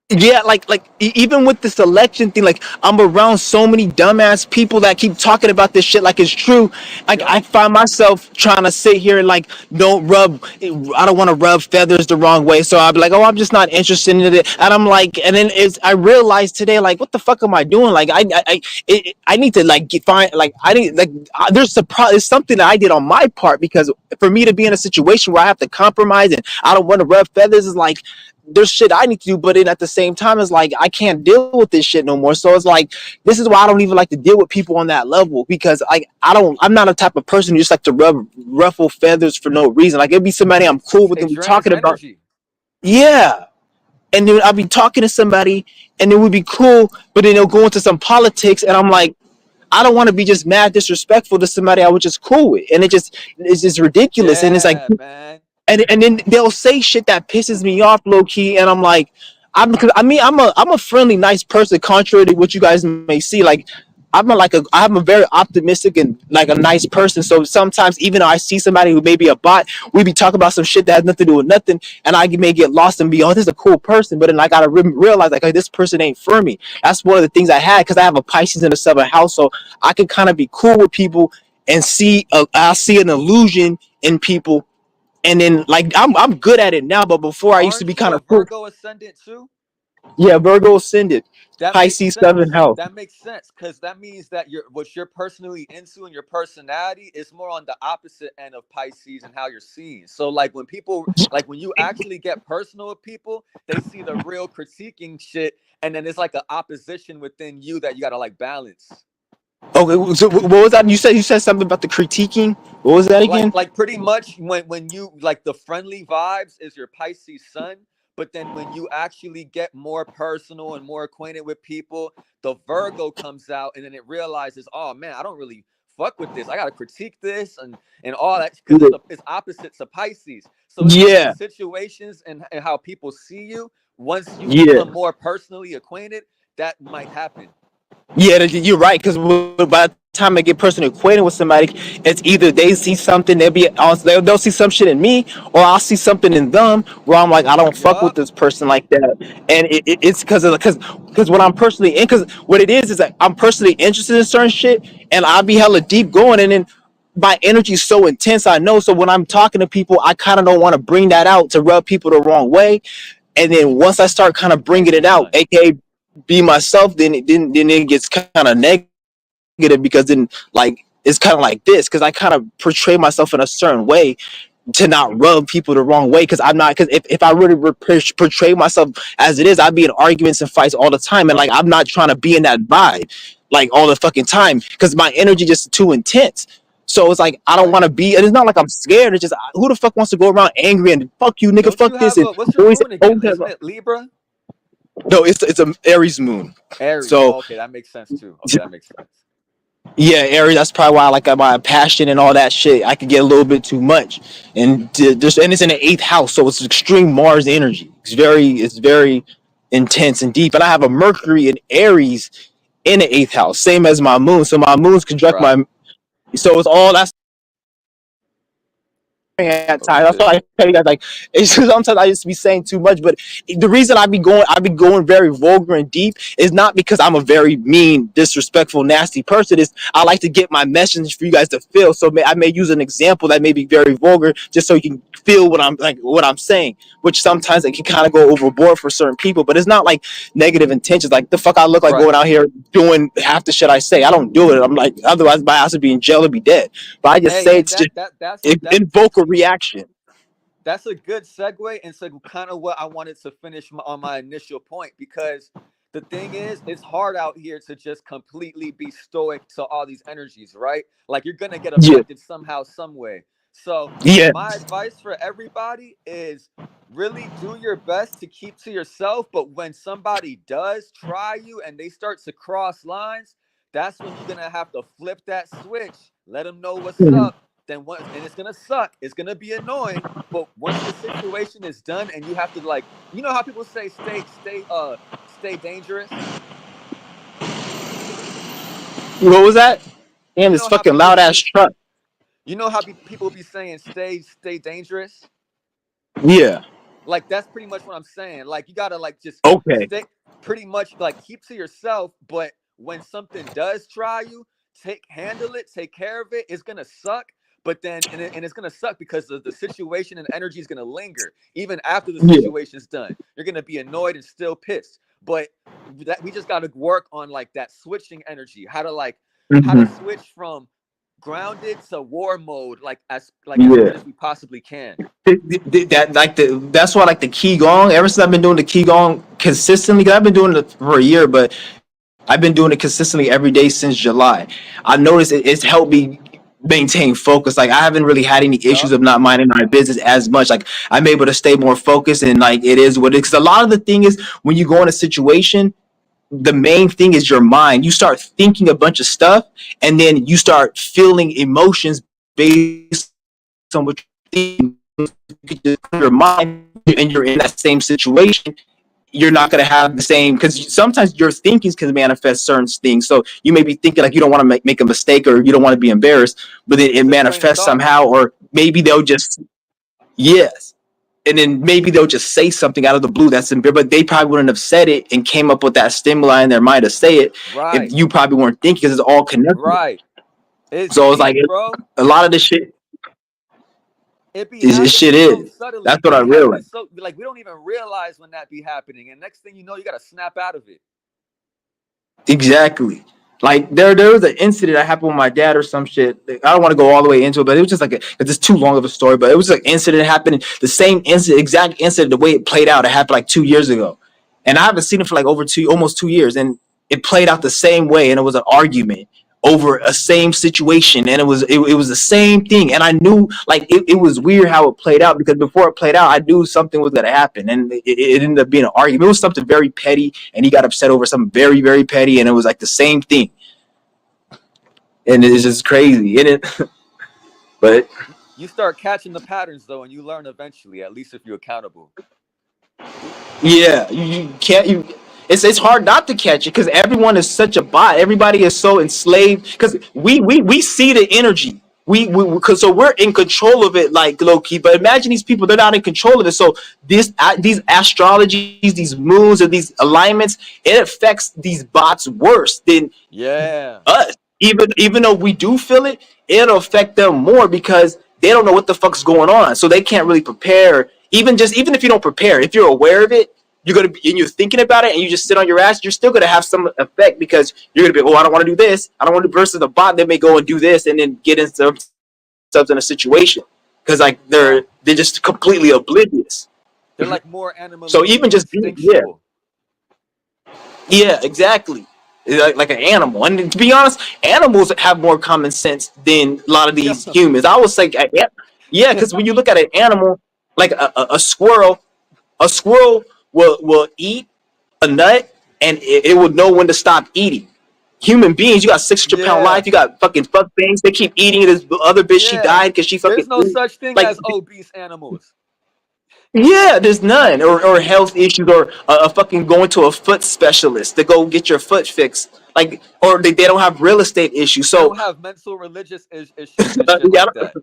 Yeah, like even with this election thing, like I'm around so many dumbass people that keep talking about this shit like it's true. Like Yep. I find myself trying to sit here and like don't rub. I don't want to rub feathers the wrong way, so I'll be like, oh, I'm just not interested in it. And I'm like, and then it's I realized today, like, what the fuck am I doing? Like I need to like find like I need like there's there's something that I did on my part because for me to be in a situation where I have to compromise and I don't want to rub feathers is like there's shit I need to do, but then at the same time, it's like I can't deal with this shit no more. So it's like this is why I don't even like to deal with people on that level because I'm not a type of person who just like to ruffle feathers for no reason. Like it'd be somebody I'm cool with It and we drains talking about, energy. yeah, and then I'll be talking to somebody and it would be cool, but then they'll go into some politics and I'm like, I don't want to be just mad disrespectful to somebody I was just cool with, and it's just ridiculous, and it's like Yeah, man. and then they'll say shit that pisses me off low key, and I'm like, I mean I'm a friendly, nice person, contrary to what you guys may see. Like I'm a very optimistic and like a nice person. So sometimes even though I see somebody who may be a bot, we be talking about some shit that has nothing to do with nothing, and I may get lost and be, oh, this is a cool person, but then I gotta realize like, hey, this person ain't for me. That's one of the things I had because I have a Pisces in the seventh house, so I could kind of be cool with people and I see an illusion in people, and then like I'm good at it now, but before I used to be Aren't you kind a of cool. Virgo ascendant too? Yeah, Virgo ascended, That makes Pisces seventh sense. house. That makes sense because that means that what you're personally into and your personality is more on the opposite end of Pisces and how you're seen. So like when people like when you actually get personal with people, they see the real critiquing shit, and then it's like an opposition within you that you gotta like balance. Okay, so what was that? You said something about the critiquing. What was that like again? like pretty much when you like the friendly vibes is your Pisces sun, but then when you actually get more personal and more acquainted with people, the Virgo comes out, and then it realizes, oh man, I don't really fuck with this, I gotta critique this and all that, because it's opposites of Pisces. So it's like in Yeah, situations and how people see you, once you yeah. become more personally acquainted, that might happen. Yeah, you're right. Because by the time I get personally acquainted with somebody, it's either they see something, they'll see some shit in me, or I'll see something in them where I'm like, I don't fuck with Yup. this person like that, and it's because when I'm personally in, because what it is that I'm personally interested in certain shit, and I'll be hella deep going, and then my energy is so intense. I know, so when I'm talking to people, I kind of don't want to bring that out to rub people the wrong way, and then once I start kind of bringing Pisces it out, sun. aka be myself, then it gets kind of negative because then like it's kind of like this because I kind of portray myself in a certain way to not rub people the wrong way because I'm not because if I really portray myself as it is, I'd be in arguments and fights all the time, and like Yup. I'm not trying to be in that vibe like all the fucking time because my energy just too intense. So it's like I don't Right. want to be, and it's not like I'm scared. It's just who the fuck wants to go around angry and fuck you, nigga, Don't fuck you this, have and a what's your always moon again? always Isn't it Libra? no, it's a Aries moon. Aries. So Oh, okay, that makes sense too. Okay, that makes sense. yeah, Aries. That's probably why I like my passion and all that shit. I could get a little bit too much, and just and it's in the eighth house, so it's extreme Mars energy. It's very intense and deep. And I have a Mercury in Aries in the eighth house, same as my moon. So my moon's conjunct Right. my. So it's all that's at Oh times. That's shit. why I tell you guys like it's just sometimes I just be saying too much. But the reason I be going very vulgar and deep is not because I'm a very mean, disrespectful, nasty person. Is I like to get my message for you guys to feel. So I may use an example that may be very vulgar, just so you can feel what I'm saying. Which sometimes it can kind of go overboard for certain people, but it's not like negative intentions. Like the fuck I look like Right. going out here doing half the shit I say. I don't do it. I'm like otherwise my ass would be in jail or be dead. But I just Hey, say and it's just that invoke a reaction. that's a good segue into kind of what I wanted to finish on my initial point, because the thing is, it's hard out here to just completely be stoic to all these energies, right? Like you're gonna get Yeah, affected somehow, some way. So yeah, my advice for everybody is really do your best to keep to yourself. But when somebody does try you and they start to cross lines, that's when you're gonna have to flip that switch, let them know what's mhm. up. Then once, and it's gonna suck. It's gonna be annoying, but once the situation is done and you have to, like, you know how people say stay dangerous. What was that? Damn, You this know how fucking people loud ass be truck. you know how people be saying stay dangerous. Yeah. Like that's pretty much what I'm saying. Like you gotta like just Okay. stick, pretty much like keep to yourself. But when something does try you, handle it, take care of it. It's gonna suck, but then and it's gonna suck because the situation and energy is gonna linger even after the Yeah. situation's done. You're gonna be annoyed and still pissed. But that we just gotta work on like that switching energy, how to Hmm. switch from grounded to war mode, like as good Yeah. as we possibly can. That like that's why like the qigong. Ever since I've been doing the qigong consistently, because I've been doing it for a year, but I've been doing it consistently every day since July. I noticed it's helped me maintain focus. Like I haven't really had any issues Yup. of not minding my business as much. Like I'm able to stay more focused and like it is what it is. Because a lot of the thing is when you go in a situation, the main thing is your mind. You start thinking a bunch of stuff, and then you start feeling emotions based on what you're thinking. You could just clear your mind and you're in that same situation, you're not going to have the same, because sometimes your thinkings can manifest certain things. So you may be thinking like you don't want to make a mistake or you don't want to be embarrassed, but then it It's a train of manifests thought. somehow, or maybe they'll just, yes, and then maybe they'll just say something out of the blue that's in, but they probably wouldn't have said it and came up with that stimuli in their mind to say it if Right. you probably weren't thinking, because it's all connected. Right. It's So it's like deep, bro. a lot of this shit It be is shit happening so is. subtly. That's what It I be happening realized. so like we don't even realize when that be happening. And next thing you know, you gotta snap out of it. Exactly. Like there was an incident that happened with my dad or some shit. I don't want to go all the way into it, but it was just like it's just too long of a story. But it was like incident happening, the same incident, exact incident, the way it played out. It happened like 2 years ago, and I haven't seen it for like over almost 2 years, and it played out the same way. And it was an argument over a same situation, and it was the same thing. And I knew like it was weird how it played out, because before it played out, I knew something was gonna happen, and it ended up being an argument. It was something very petty, and he got upset over something very very petty, and it was like the same thing, and it's just crazy, and it. But You start catching the patterns though, and you learn eventually, at least if you're accountable. yeah, you can't you. It's hard not to catch it because everyone is such a bot. Everybody is so enslaved because we see the energy. Cause so we're in control of it like low key. But imagine these people, they're not in control of it. So these astrologies, these moons, and these alignments, it affects these bots worse than Yeah. us. Even though we do feel it, it'll affect them more because they don't know what the fuck's going on, so they can't really prepare. Even if you don't prepare, if you're aware of it, you're gonna be and you're thinking about it, and you just sit on your ass. You're still gonna have some effect because you're gonna be, oh, I don't want to do this. I don't want to. Versus the bot, they may go and do this and then get into themselves in a situation because like they're Right. just completely oblivious. They're like more So even animalistic, just yeah, instinctual. yeah, exactly. Like an animal. And to be honest, animals have more common sense than a lot of Yeah. these humans. I would say, yeah, because when you look at an animal, like a squirrel will eat a nut and it will know when to stop eating. Human beings, you got 600 pound Yeah. life, you got fucking fuck things. They keep eating this other bitch. She Yeah. died because she fucking There's no such thing like as obese animals. yeah, there's none, or health issues, or fucking going to a foot specialist to go get your foot fixed, like, or they don't have real estate issues. They So don't have mental religious issues and shit yeah, like that.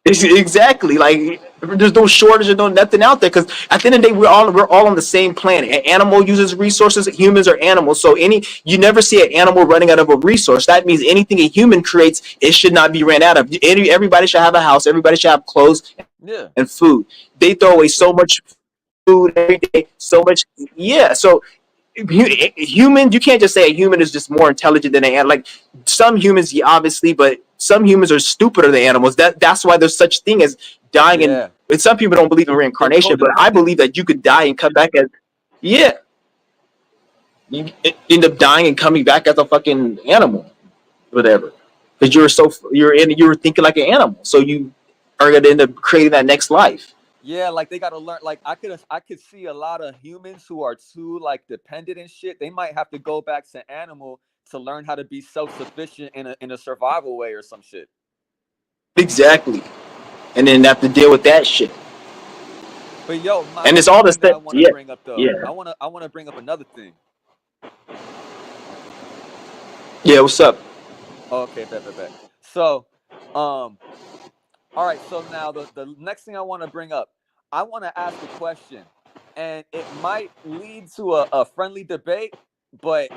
Exactly. Like there's no shortage of no nothing out there because at the end of the day we're all on the same planet. An animal uses resources. Humans are animals. So you never see an animal running out of a resource. That means anything a human creates, it should not be ran out of. Everybody should have a house. Everybody should have clothes and Yeah. food. They throw away so much food every day. So much. Yeah. So human, you can't just say a human is just more intelligent than an animal. Like some humans, yeah, obviously, but some humans are stupider than animals. That's why there's such thing as dying. Yeah. And some people don't believe in They're reincarnation, but I codependent. believe that you could die and come back as, yeah, you end up dying and coming back as a fucking animal, whatever, because you were thinking like an animal, so you are gonna end up creating that next life. Yeah, like they gotta learn. Like I could see a lot of humans who are too like dependent and shit. They might have to go back to animal to learn how to be self sufficient in a survival way or some shit. Exactly, and then have to deal with that shit, But yo, my and it's other all the thing that I steps. want to Yeah, bring up though, yeah, I wanna bring up another thing. yeah. What's up? Okay, bet. So, um, all right. So now the next thing I want to bring up, I want to ask a question, and it might lead to a friendly debate, but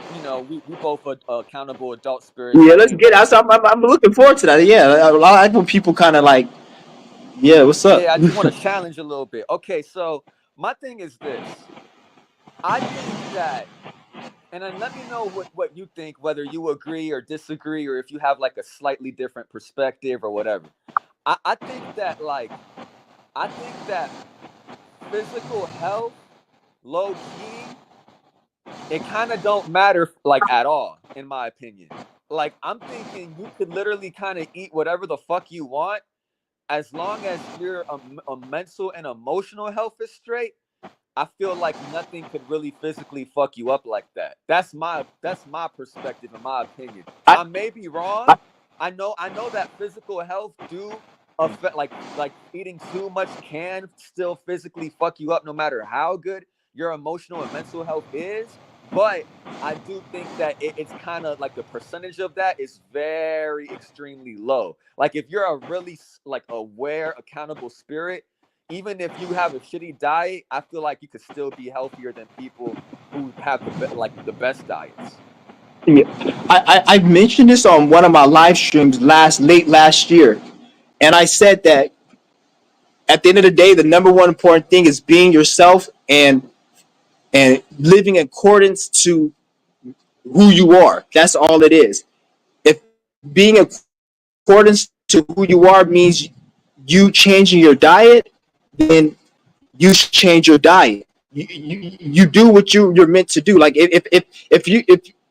we both are accountable adult spirits, Yeah, so it let's ain't get like out. I'm looking forward to that. Yeah, I like when people kind of like, yeah, what's up? yeah. I just want to challenge a little bit. Okay, so my thing is this. I think that, and then let me know what you think, whether you agree or disagree, or if you have like a slightly different perspective or whatever. I think that physical health, low key, it kind of don't matter like at all, in my opinion. Like I'm thinking you could literally kind of eat whatever the fuck you want as long as your a mental and emotional health is straight. I feel like nothing could really physically fuck you up like that. That's my perspective and my opinion. I, I may be wrong. I I know that physical health do affect, like eating too much can still physically fuck you up no matter how good your emotional and mental health is. But I do think that it's kind of like the percentage of that is very extremely low. Like if you're a really like aware, accountable spirit, even if you have a shitty diet, I feel like you could still be healthier than people who have the best diets. yeah, I mentioned this on one of my live streams late last year, and I said that at the end of the day, the number one important thing is being yourself and living in accordance to who you are. That's all it is. If being in accordance to who you are means you changing your diet, then you should change your diet. You do what you're meant to do. Like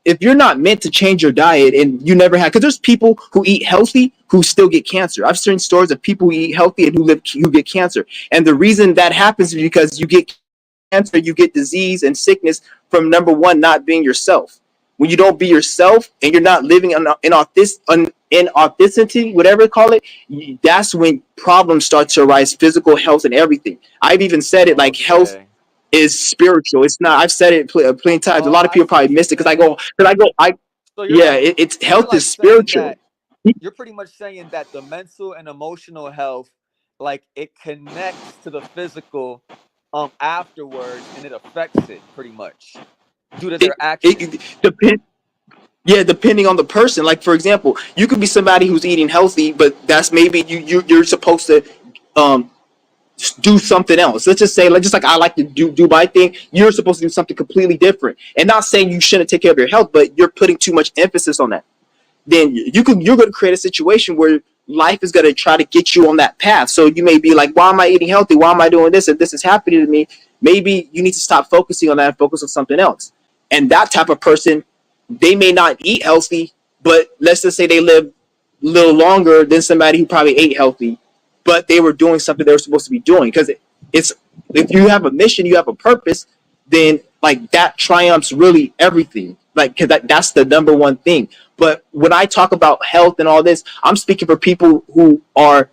if you're not meant to change your diet and you never have, because there's people who eat healthy who still get cancer. I've seen stories of people who eat healthy and who get cancer, and the reason that happens is because you get cancer, you get disease and sickness from number one not being yourself. When you don't be yourself and you're not living in authenticity, whatever you call it, that's when problems start to arise, physical health and everything. I've even said it like health Okay. is spiritual. It's not. I've said it plenty times. A Oh, lot of I people see probably what you're missed it saying. I So you're yeah. like It's so you're health is like saying spiritual. that you're pretty much saying that the mental and emotional health, like it connects to the physical afterwards, and it affects it pretty much due to their It actions. depends. Yeah, depending on the person. Like for example, you could be somebody who's eating healthy, but that's maybe you're supposed to um do something else. Let's just say, like just like I like to do my thing, you're supposed to do something completely different. And not saying you shouldn't take care of your health, but you're putting too much emphasis on that. Then you're going to create a situation where life is going to try to get you on that path. So you may be like, why am I eating healthy? Why am I doing this? And this is happening to me. Maybe you need to stop focusing on that and focus on something else. And that type of person, they may not eat healthy, but let's just say they live a little longer than somebody who probably ate healthy, but they were doing something they were supposed to be doing. Because it's if you have a mission, you have a purpose, then like that triumphs really everything. Like because that's the number one thing. But when I talk about health and all this, I'm speaking for people who are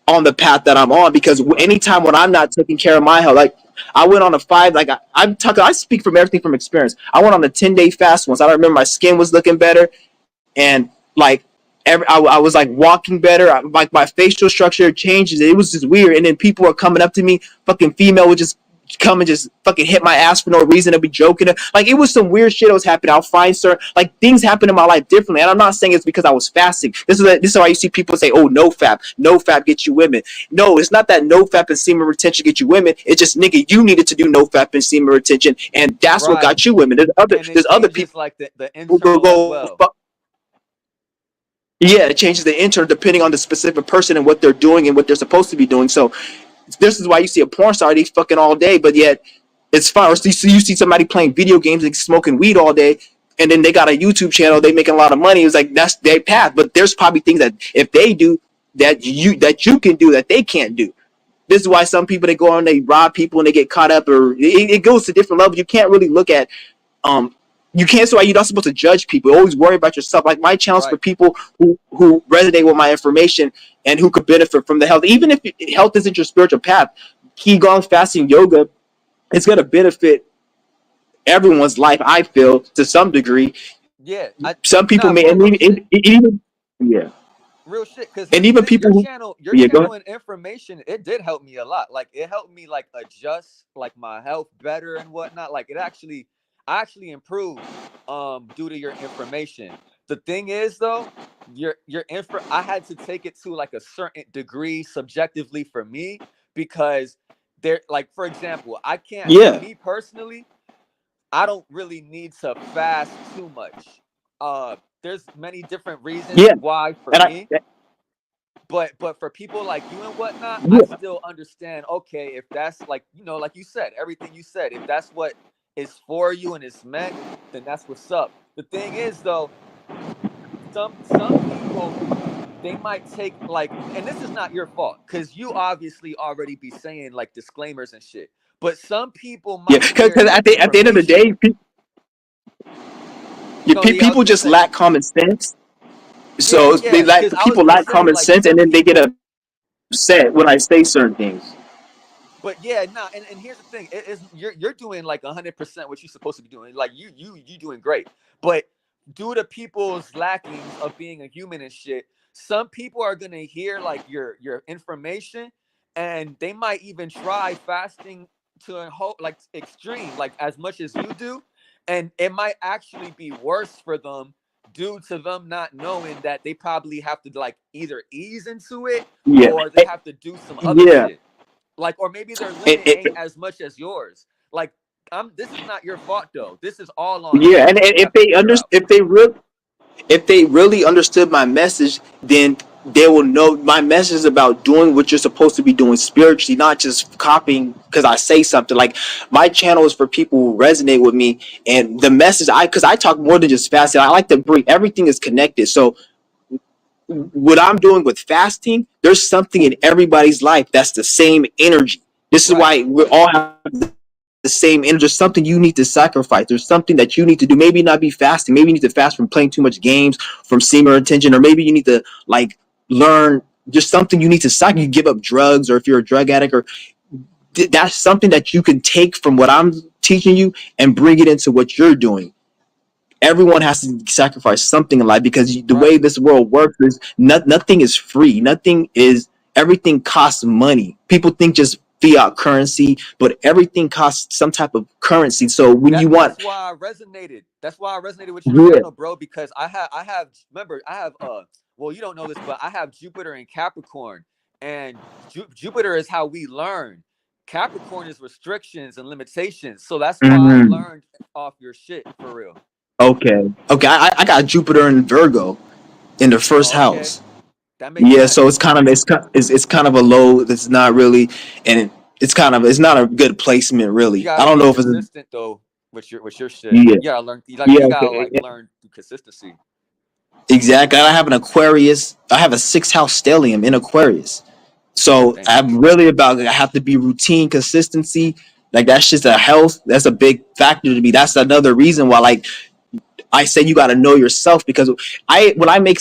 on the path that I'm on. Because anytime when I'm not taking care of my health, like I went on a five, like I'm talking, I speak from everything from experience. I went on a 10-day fast once. I remember my skin was looking better, and like I was like walking better. Like my facial structure changes. It was just weird. And then people were coming up to me. Fucking female would just come and just fucking hit my ass for no reason and be joking. Like it was some weird shit that was happening. I'll find certain like things happen in my life differently. And I'm not saying it's because I was fasting. This is why you see people say, "Oh, no fap gets you women." No, it's not that no fap and semen retention get you women. It's just nigga, you needed to do no fap and semen retention, and that's what Right. got you women. And it There's other changes people like the who go internal as go well. yeah, it changes the intern depending on the specific person and what they're doing and what they're supposed to be doing. So this is why you see a porn star, they fucking all day, but yet it's fine. Or you see somebody playing video games and smoking weed all day, and then they got a YouTube channel, they making a lot of money. It's like that's their path. But there's probably things that if they do that you can do that they can't do. This is why some people they go on, they rob people and they get caught up, or it goes to different levels. You can't really look at um you can't say why you're not supposed to judge people. Always worry about yourself. Like my challenge for Right. people who resonate with my information and who could benefit from the health, even if health isn't your spiritual path, qigong, fasting, yoga, it's gonna benefit everyone's life. I feel to some degree. Yeah. Some people Nah, may, for and real shit. even yeah, Real shit. Because and here's the even thing, people who your yeah, go channel ahead. and information, it did help me a lot. Like it helped me like adjust like my health better and whatnot. Like I actually improved due to your information. The thing is though, your info I had to take it to like a certain degree subjectively for me because there like for example, I can't Yeah, me personally, I don't really need to fast too much. There's many different reasons yeah, why for and me, but for people like you and whatnot, I yeah, still understand. Okay, if that's like like you said, everything you said, if that's what is for you and it's meant, then that's what's up. The thing is though, some people they might take like, and this is not your fault because you obviously already be saying like disclaimers and shit. But some people yeah. might Because hear at the end of the information. day, No, yeah, I was people gonna just say, lack common sense. yeah, So they yeah, lack because I was people gonna lack say common like sense, and some then they get people. upset when I say certain things. But yeah, nah, and here's the thing: it is you're doing like 100% what you're supposed to be doing. Like you doing great. But due to people's lackings of being a human and shit, some people are gonna hear like your information, and they might even try fasting to a whole like extreme, like as much as you do, and it might actually be worse for them due to them not knowing that they probably have to like either ease into it Yeah, or they have to do some other yeah, shit. Like, or maybe their it, limit ain't it, as much as yours. Like, this is not your fault though. This is all on yeah. me. And What you if have to figure out. if they really understood my message, then they will know my message is about doing what you're supposed to be doing spiritually, not just copying because I say something. Like my channel is for people who resonate with me, and the message because I talk more than just fasting. I like to bring everything is connected. So what I'm doing with fasting, there's something in everybody's life that's the same energy. This is Right. why we all have the same energy. There's something you need to sacrifice. There's something that you need to do. Maybe not be fasting. Maybe you need to fast from playing too much games, from seeing or attention, or maybe you need to like learn just something you need to sacrifice. You give up drugs, or if you're a drug addict, or that's something that you can take from what I'm teaching you and bring it into what you're doing. Everyone has to sacrifice something in life because the way Right. this world works is nothing is free. Nothing is everything costs money. People think just fiat currency, but everything costs some type of currency. So when you want, That's why I resonated. That's why I resonated with your yeah, channel, bro. Because I have remember I have well you don't know this, but I have Jupiter and Capricorn, and Jupiter is how we learn. Capricorn is restrictions and limitations. So that's why I mhm. learned off your shit for real. Okay. I got Jupiter and Virgo in the first Oh, okay. house. That makes Yeah, so sense. it's kind of a low. That's not really, and it's not a good placement You really. I gotta don't be know if it's a, consistent though with your shit. yeah, You gotta learn. You yeah, gotta like okay. learn through consistency. Exactly. I have an Aquarius. I have a sixth house stellium in Aquarius. So Damn. I'm really about I have to be routine, consistency. Like that's just a health. That's a big factor to me. That's another reason why like I say you got to know yourself because I when I make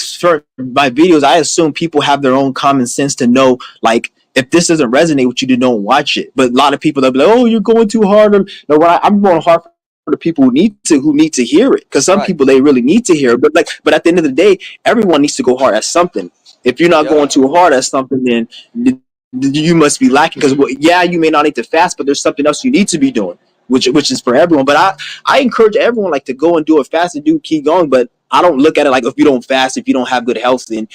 my videos, I assume people have their own common sense to know like if this doesn't resonate with you, then don't watch it. But a lot of people they'll be like, "Oh, you're going too hard." Or, no, I'm going hard for the people who need to hear it, because some Right. people they really need to hear it. But at the end of the day, everyone needs to go hard at something. If you're not going Yeah. too hard at something, then you must be lacking. Because well, yeah, you may not need to fast, but there's something else you need to be doing, which is for everyone. But I encourage everyone like to go and do a fast and do keep going. But I don't look at it like if you don't fast, if you don't have good health, then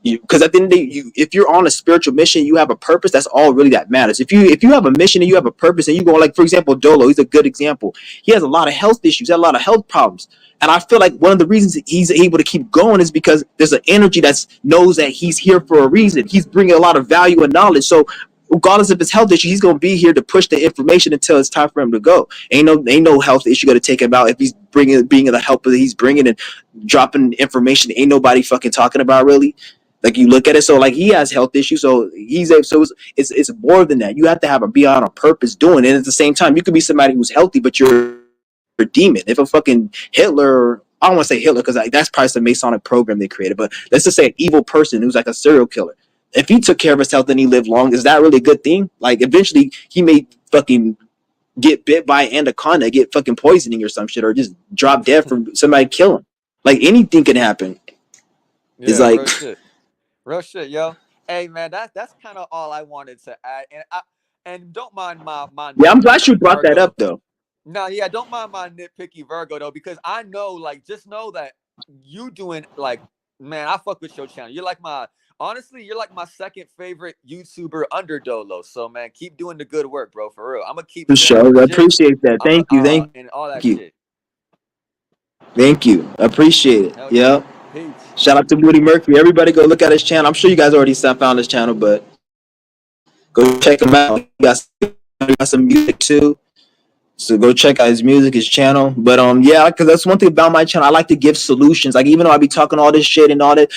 because at the end of the day, if you're on a spiritual mission, you have a purpose. That's all really that matters. If you have a mission and you have a purpose, and you go like, for example, Dolo, he's a good example. He has a lot of health issues, a lot of health problems, and I feel like one of the reasons he's able to keep going is because there's an energy that knows that he's here for a reason. He's bringing a lot of value and knowledge. So regardless of his health issue, he's gonna be here to push the information until it's time for him to go. Ain't no health issue gonna take him out if he's bringing the help that he's bringing and dropping information. Ain't nobody fucking talking about really. Like you look at it, so like he has health issues, so it's more than that. You have to have a be on a purpose doing it. And at the same time, you could be somebody who's healthy, but you're a demon. If a fucking Hitler, I don't want to say Hitler because that's probably some Masonic program they created, but let's just say an evil person who's like a serial killer. If he took care of his health and he lived long, is that really a good thing? Like eventually he may fucking get bit by an anaconda, get fucking poisoning or some shit, or just drop dead from somebody kill him. Like anything can happen. It's Yeah, like real shit. Real shit, yo. Hey man, that's kind of all I wanted to add. And don't mind my yeah, I'm glad you nitpicky brought that up Virgo. though. No, yeah, don't mind my nitpicky Virgo though, because I know, like, just know that you doing like, man, I fuck with your channel. You're like my, honestly, you're like my second favorite YouTuber under Dolo. So man, keep doing the good work, bro. For real, I'm gonna keep For sharing sure. your I shit. appreciate that. I'm Thank and all that you. shit. Thank you. I appreciate it. Hell yeah, Yep. peace. Shout out to Woody Mercury. Everybody go look at his channel. I'm sure you guys already found his channel, but go check him out. He got some music too. So go check out his music, his channel. But yeah, because that's one thing about my channel. I like to give solutions. Like even though I be talking all this shit and all that,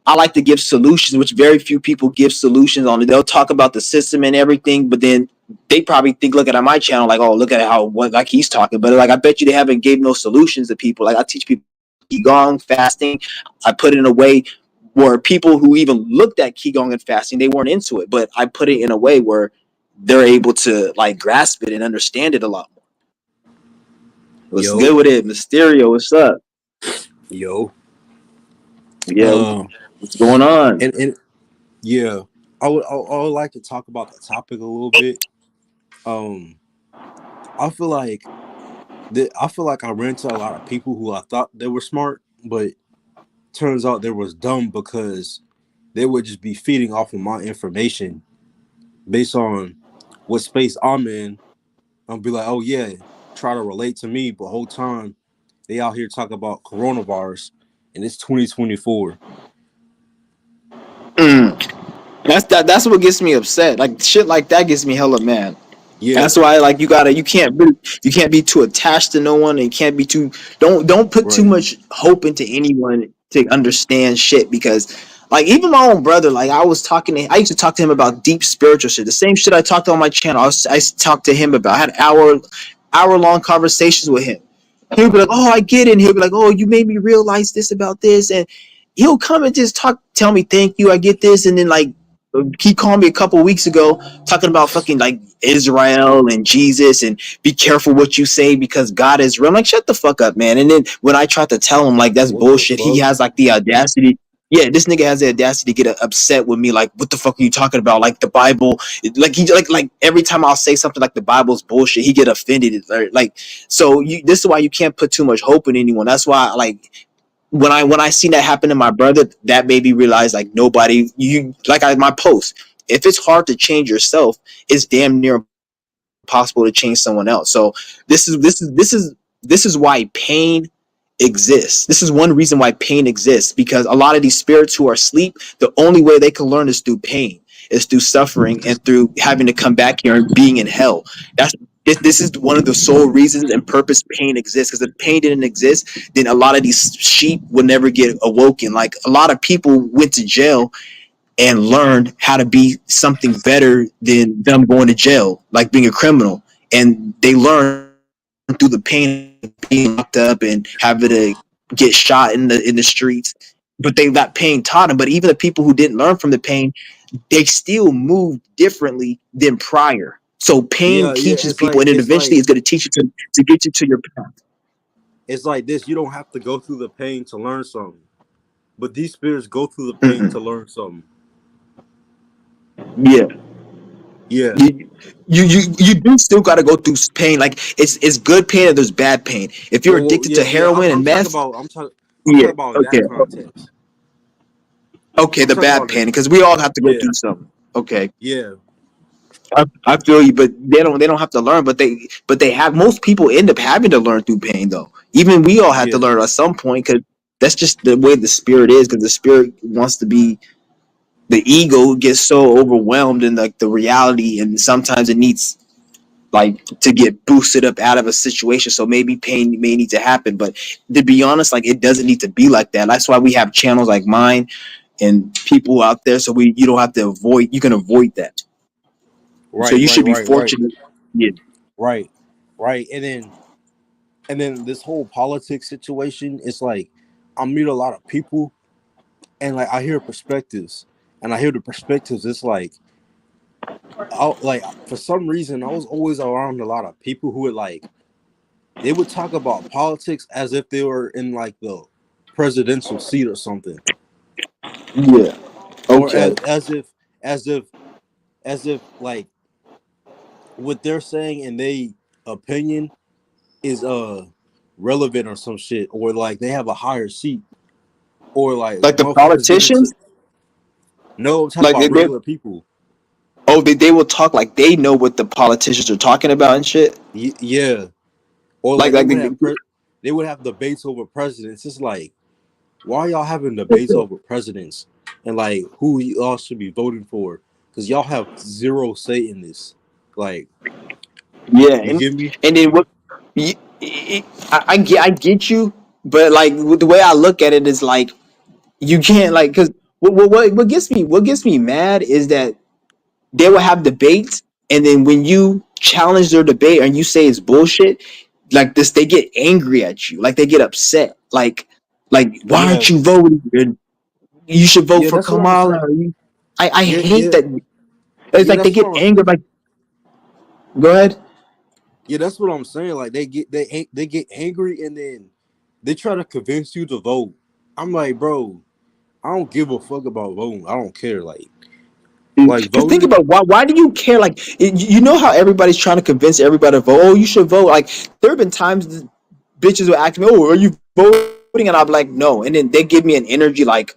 I like to give solutions, which very few people give solutions on it. They'll talk about the system and everything, but then they probably think looking at my channel like, oh, look at how what like he's talking. But like I bet you they haven't gave no solutions to people. Like I teach people qigong fasting. I put it in a way where people who even looked at qigong and fasting, they weren't into it. But I put it in a way where they're able to like grasp it and understand it a lot more. What's Yo, good with it? Mysterio, what's up? yo. Yeah, Um, what's going on? and yeah, I would like to talk about the topic a little bit. Um, I feel like I ran into a lot of people who I thought they were smart, but turns out they was dumb because they would just be feeding off of my information based on what space I'm in. I'll be like, oh yeah, try to relate to me, but whole time they out here talking about coronavirus, and it's 2024. Mm. That's what gets me upset. Like shit like that gets me hella mad. Yeah, That's why like you can't be too attached to no one and you can't be too don't put too right. much hope into anyone to understand shit because like even my own brother, like I used to talk to him about deep spiritual shit. The same shit I talked on my channel. I talked to him about. I had hour long conversations with him. He'll be like, "Oh, I get it." And he'll be like, "Oh, you made me realize this about this." And he'll come and just tell me, "Thank you, I get this." And then like he called me a couple weeks ago talking about fucking like Israel and Jesus and be careful what you say because God is real. I'm like, shut the fuck up, man. And then when I tried to tell him like that's What the bullshit, he fuck? has like the audacity. Yeah, this nigga has the audacity to get upset with me. Like, what the fuck are you talking about? Like the Bible, like he like every time I'll say something like the Bible's bullshit, he get offended. Like, so this is why you can't put too much hope in anyone. That's why like when I seen that happen to my brother, that made me realize like nobody you like my post. If it's hard to change yourself, it's damn near impossible to change someone else. So this is why pain exists. This is one reason why pain exists because a lot of these spirits who are asleep, the only way they can learn is through pain, is through suffering and through having to come back here and being in hell. This is one of the sole reasons and purpose pain exists. Because if pain didn't exist, then a lot of these sheep would never get awoken. Like a lot of people went to jail and learned how to be something better than them going to jail, like being a criminal. And they learned through the pain of being locked up and having to get shot in the streets. But that pain taught them. But even the people who didn't learn from the pain, they still moved differently than prior. So pain Yeah, yeah. teaches people, and then eventually it's going to teach you to get you to your path. It's like this. You don't have to go through the pain to learn something, but these spirits go through the pain to Mm-mm. learn something. Yeah. Yeah. You do still got to go through pain. Like it's good pain and there's bad pain. If you're addicted Yeah, to yeah. heroin I'm and talking meth, about. I'm yeah, talking about in okay, that context. okay, I'm the talking bad about pain that. because we all have to go Yeah, through something. Okay, yeah, I feel you, but they don't have to learn, but they have most people end up having to learn through pain though. Even we all have to yeah. learn at some point because that's just the way the spirit is. Because the spirit wants to be the ego gets so overwhelmed in like the reality, and sometimes it needs like to get boosted up out of a situation. So maybe pain may need to happen, but to be honest, like it doesn't need to be like that. That's why we have channels like mine and people out there, so we you don't have to avoid. You can avoid that. So Right, you right, should be right, right, fortunate. Yeah, right, right. And then this whole politics situation. It's like I meet a lot of people, and like I hear perspectives, and I hear the perspectives. It's like for some reason I was always around a lot of people who would like they would talk about politics as if they were in like the presidential seat or something, yeah. or Okay. as if as if like what they're saying in their opinion is relevant or some shit, or like they have a higher seat, or like Like the motherfuckers get into politicians, no. I'm talking like about regular people. they will talk like they know what the politicians are talking about and shit. Yeah, or Like like like they, they would have debates over presidents. It's like, why y'all having debates over presidents and like who y'all should be voting for? Because y'all have zero say in this. Like, yeah, you get me? and then what? I get you, but like the way I look at it is like you can't like because what gets me mad is that they will have debates, and then when you challenge their debate and you say it's bullshit, like this, they get angry at you, like they get upset, like why Yeah, aren't you voting? You should vote yeah. for That's what I'm Kamala. saying. Or I Yeah, hate yeah, that. It's yeah. like they That's get what I'm. angry. Like, go ahead. Yeah, that's what I'm saying. Like they get angry and then they try to convince you to vote. I'm like, bro, I don't give a fuck about voting. I don't care. Like Because think voting. about why do you care? Like you know how everybody's trying to convince everybody to vote. Oh, you should vote. Like there have been times bitches will ask me, "Oh, are you voting?" And I'm like, "No," and then they give me an energy like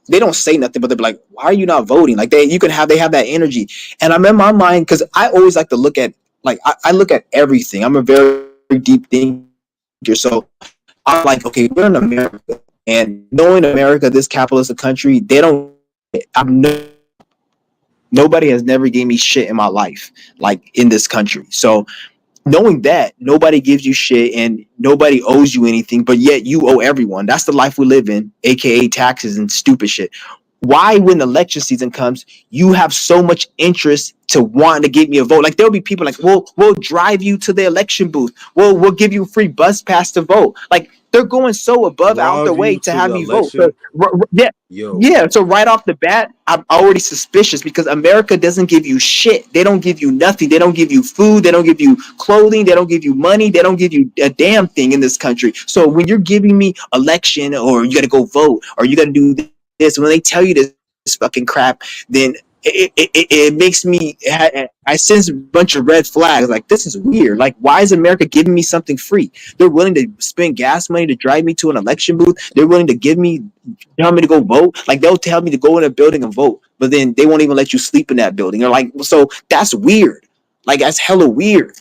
they don't say nothing, but they're like, "Why are you not voting?" Like they have that energy, and I'm in my mind because I always like to look at like I look at everything. I'm a very deep thinker, so I'm like, okay, we're in America, and knowing America, this capitalist country, they don't give me shit. Nobody has never gave me shit in my life, like in this country. So knowing that nobody gives you shit and nobody owes you anything, but yet you owe everyone. That's the life we live in, aka taxes and stupid shit. Why, when election season comes, you have so much interest to want to give me a vote? Like there'll be people like, we'll drive you to the election booth. We'll give you a free bus pass to vote. Like they're going so above out their Drive way you to to have the me vote. So, election. yeah, Yo, yeah, so right off the bat, I'm already suspicious because America doesn't give you shit. They don't give you nothing. They don't give you food. They don't give you clothing. They don't give you money. They don't give you a damn thing in this country. So when you're giving me election or you got to go vote or you got to do this, when they tell you this fucking crap, then it makes me I sense a bunch of red flags. Like this is weird. Like why is America giving me something free? They're willing to spend gas money to drive me to an election booth. They're willing to tell me to go vote. Like they'll tell me to go in a building and vote, but then they won't even let you sleep in that building. They're like, so that's weird. Like that's hella weird.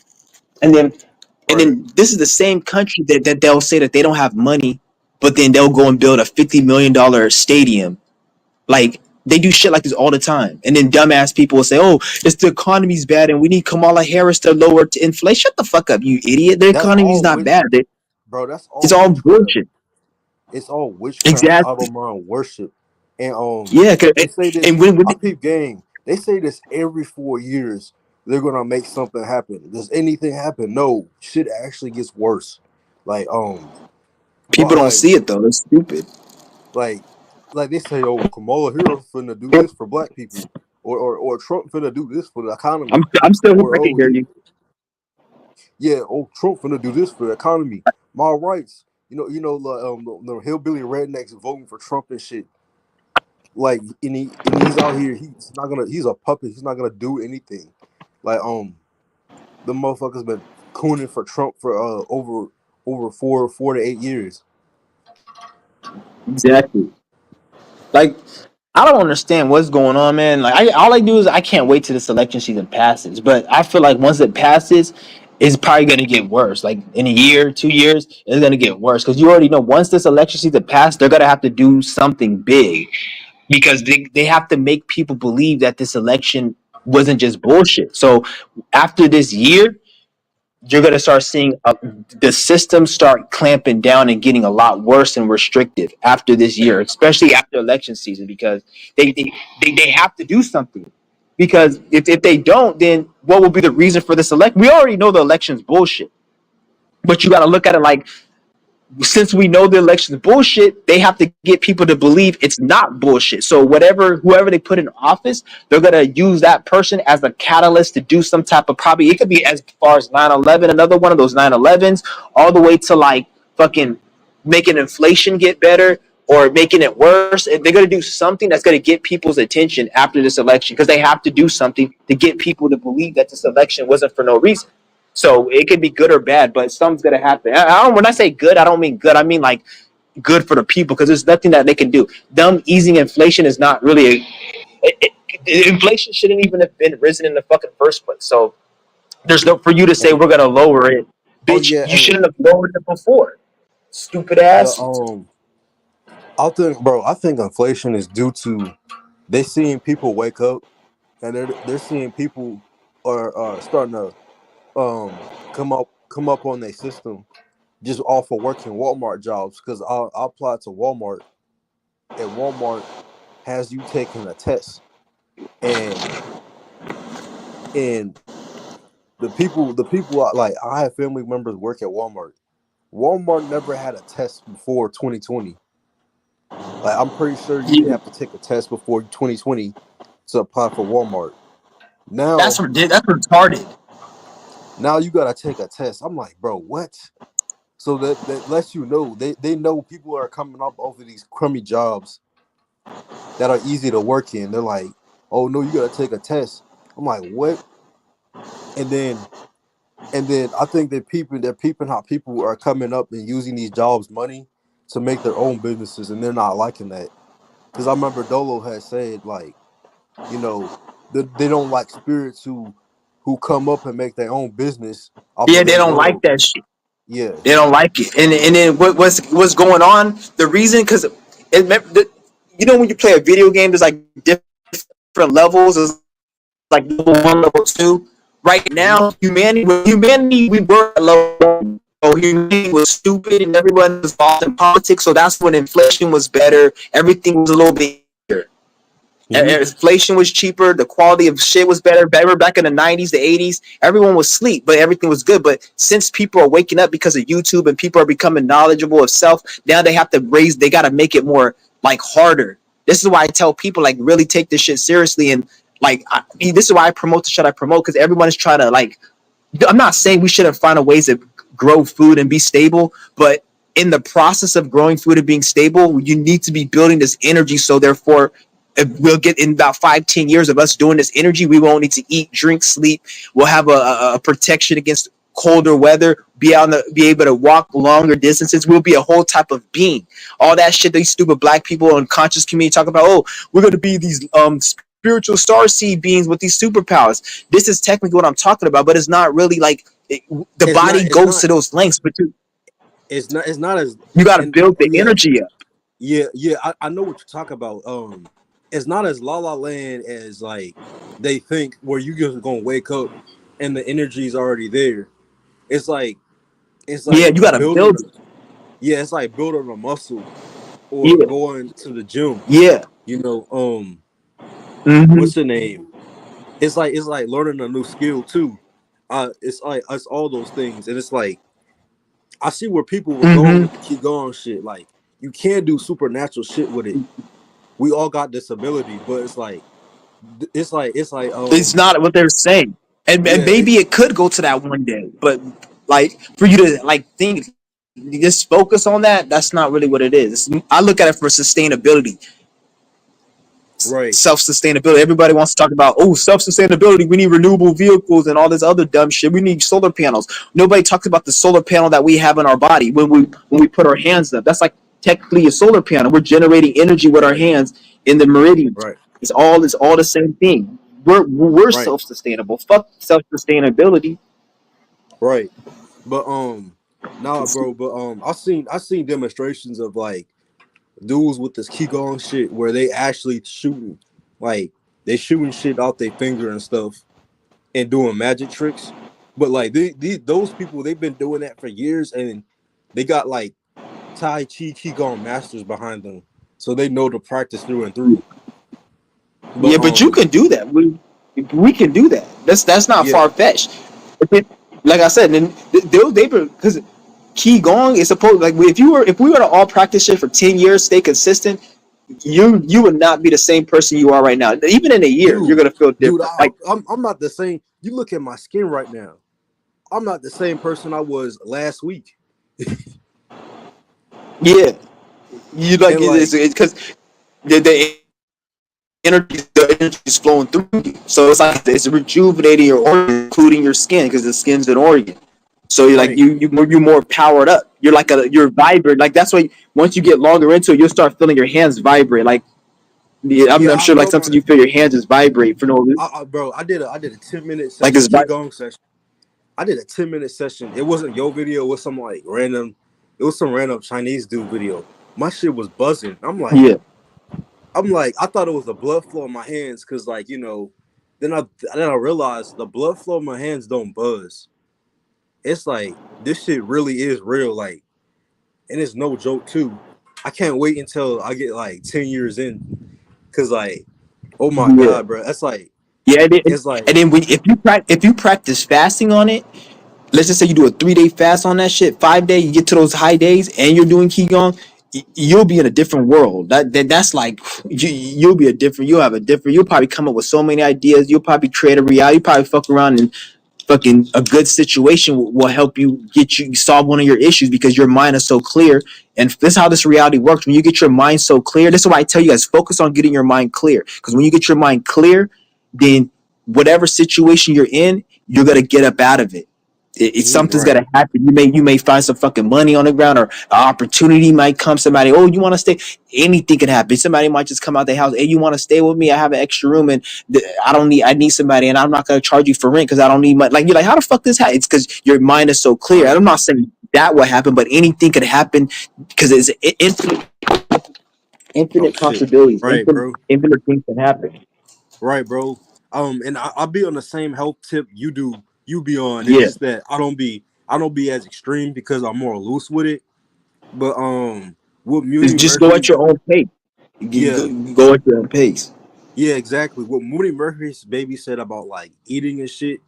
And then and right. then this is the same country that they'll say that they don't have money, but then they'll go and build a $50 million stadium. Like they do shit like this all the time. And then dumbass people will say, "Oh, it's the economy's bad, and we need Kamala Harris to lower to inflation." Shut the fuck up, you idiot. The That's economy's all not witch, bad. bro. That's It's all all witchcraft. bullshit. It's all witchcraft out Exactly. of my worship. And Yeah. they say this. And when I peep game. They say this every 4 years. They're gonna make something happen. Does anything happen? No. Shit actually gets worse. Like people but don't see it though, they're stupid. like like they say, oh, Kamala Harris finna do this for black people, or Trump finna do this for the I'm economy, I'm still here. or I can oh hear you. yeah, oh Trump finna do this for the economy, my rights. The hillbilly rednecks voting for Trump and shit. Like, and he's out here. He's not gonna. He's a puppet. He's not gonna do anything. Like the motherfuckers been cooning for Trump for over 4 to 8 years. Exactly. Like, I don't understand what's going on, man. Like, all I do is I can't wait till this election season passes. But I feel like once it passes, it's probably gonna get worse. Like in a year, 2 years, it's gonna get worse because you already know once this election season passes, they're gonna have to do something big because they have to make people believe that this election wasn't just bullshit. So after this year, you're going to start seeing the system start clamping down and getting a lot worse and restrictive after this year, especially after election season, because they they, they have to do something. Because if they don't, then what will be the reason for this election? We already know the election's bullshit, but you got to look at it like since we know the election is bullshit, they have to get people to believe it's not bullshit. So whoever they put in office, they're gonna use that person as a catalyst to do some type of probably it could be as far as 9/11, another one of those 9/11s, all the way to like fucking making inflation get better or making it worse. And they're gonna do something that's gonna get people's attention after this election because they have to do something to get people to believe that this election wasn't for no reason. So it could be good or bad, but something's gonna happen. I don't. When I say good, I don't mean good. I mean like good for the people because there's nothing that they can do. Them easing inflation is not really. Inflation shouldn't even have been risen in the fucking first place. So there's no for you to say And we're gonna lower it, oh bitch. yeah, You and shouldn't have lowered it before. Stupid the ass. I think inflation is due to they seeing people wake up, and they're seeing people are starting to come up on their system just off of working Walmart jobs. Because I applied to Walmart, and Walmart has you taking a test, and and the people like I have family members work at Walmart. Walmart never had a test before 2020. Like, I'm pretty sure you didn't Yeah, have to take a test before 2020 to apply for Walmart. that's Now, that's retarded. now you gotta take a test. I'm like, bro, what? So that lets you know they know people are coming up off of these crummy jobs that are easy to work in. They're like, oh no, you gotta take a test. I'm like, what? And then I think they're peeping how people are coming up and using these jobs money to make their own businesses, and they're not liking that. Because I remember Dolo had said, like, you know, they don't like spirits who come up and make their own business off Yeah, of they their don't like dough. that shit. Yeah. They don't like it, and then what's going on? The reason because you know when you play a video game, there's like different levels. There's like level one, level two. Right now, Hmm. humanity, we were at level one. So humanity was stupid, and everyone was involved in politics. So that's when inflation was better. Everything was a little bit easier. Hmm. Inflation was cheaper. The quality of shit was better. Better back in the 90s, the 80s. Everyone was asleep, but everything was good. But since people are waking up because of YouTube and people are becoming knowledgeable of self, now they have to they got to make it more like harder. This is why I tell people like really take this shit seriously and like this is why I promote the shit I promote because everyone is trying to like I'm not saying we shouldn't find a ways to grow food and be stable, but in the process of growing food and being stable, you need to be building this energy. So therefore, if we'll get in about 5, 10 years of us doing this energy, we won't need to eat, drink, sleep. We'll have a protection against colder weather, be able to walk longer distances. We'll be a whole type of being. All that shit these stupid black people and conscious community talk about, oh, we're gonna be these spiritual star seed beings with these superpowers. This is technically what I'm talking about, but it's not really like the It's not. body It's goes not. to those lengths, but It's not. It's not as. you got to And build oh, the yeah, energy up. yeah. I know what you're talking about. It's not as La La Land as like they think, where you just gonna wake up and the energy's already there. It's like it's Yeah, like you got to building. build it. Yeah, it's like building a muscle or Yeah, going to the gym. yeah. You know, Mm-hmm. what's the name? It's like learning a new skill too. It's like it's all those things, and it's like I see where people were going with Mm-hmm. the Qigong shit. Like, you can do supernatural shit with it. We all got disability, but it's like it's like It's not what they're saying, and yeah maybe it could go to that one day, but like for you to like think, just focus on that. That's not really what it is. I look at it for sustainability, right, self sustainability. Everybody wants to talk about self sustainability. We need renewable vehicles and all this other dumb shit. We need solar panels. Nobody talks about the solar panel that we have in our body when we put our hands up. That's like technically a solar panel. We're generating energy with our right, hands in the meridians. right, It's all the same thing. We're right, self sustainable. Fuck self sustainability. right. But nah, bro. But I seen demonstrations of like dudes with this qigong shit where they actually shooting, like they shooting shit out their finger and stuff and doing magic tricks. But like those people, they've been doing that for years, and they got like Tai Chi qigong masters behind them, so they know the practice through and through. But Yeah, but you can do that. We can do that. That's not yeah, far fetched. Like I said, then they because qigong is supposed like if we were to all practice shit for 10 years, stay consistent, you would not be the same person you are right now. Even in a year, you're dude, gonna feel dude, different. Like I'm not the same. You look at my skin right now. I'm not the same person I was last week. yeah, you like And like, it's because the energy is flowing through you. So it's like it's rejuvenating your organs, including your skin, because the skin's an organ. So you're like right, you're more powered up. You're vibrant. Like that's why once you get longer into it, you'll start feeling your hands vibrate. Like yeah, I'm, yeah, I'm sure like sometimes you feel your hands just vibrate for no reason. bro, I did a 10 minute Like session, it's qigong session. I did a 10 minute session. It wasn't your video. It was some like random. It was some random Chinese dude video. My shit was buzzing. yeah, I thought it was the blood flow in my hands because like then I realized the blood flow in my hands don't buzz. It's like this shit really is real. Like, and it's no joke too. I can't wait until I get like 10 years in, cause like, oh my yeah, god, bro, that's like yeah. it's like And then if you practice fasting on it, let's just say you do a 3 day fast on that shit, 5 day, you get to those high days, and you're doing qigong, you'll be in a different world. That's like you'll be a different. You'll have a different. You'll probably come up with so many ideas. You'll probably create a reality. You probably fuck around and fucking a good situation will help you get you solve one of your issues because your mind is so clear. And this is how this reality works. When you get your mind so clear, this is why I tell you guys focus on getting your mind clear. Because when you get your mind clear, then whatever situation you're in, you're gonna get up out of it. Something's right, gonna happen. You may find some fucking money on the ground, or an opportunity might come. Somebody, you want to stay? Anything can happen. Somebody might just come out their house. Hey, you want to stay with me? I have an extra room, and I need somebody, and I'm not gonna charge you for rent because I don't need money. Like you're like, how the fuck this happen? It's because your mind is so clear. right, I'm not saying that will happen, but anything could happen because it's oh infinite shit, possibilities. right, bro, Infinite things can happen. right, bro. And I'll be on the same health tip you do. You be on. It's Yeah, just that I don't be as extreme because I'm more loose with it. But what Mooney just go Murphy, at your own pace. yeah, Go at your own pace. yeah, exactly. What Mooney Murphy's baby said about like eating and shit.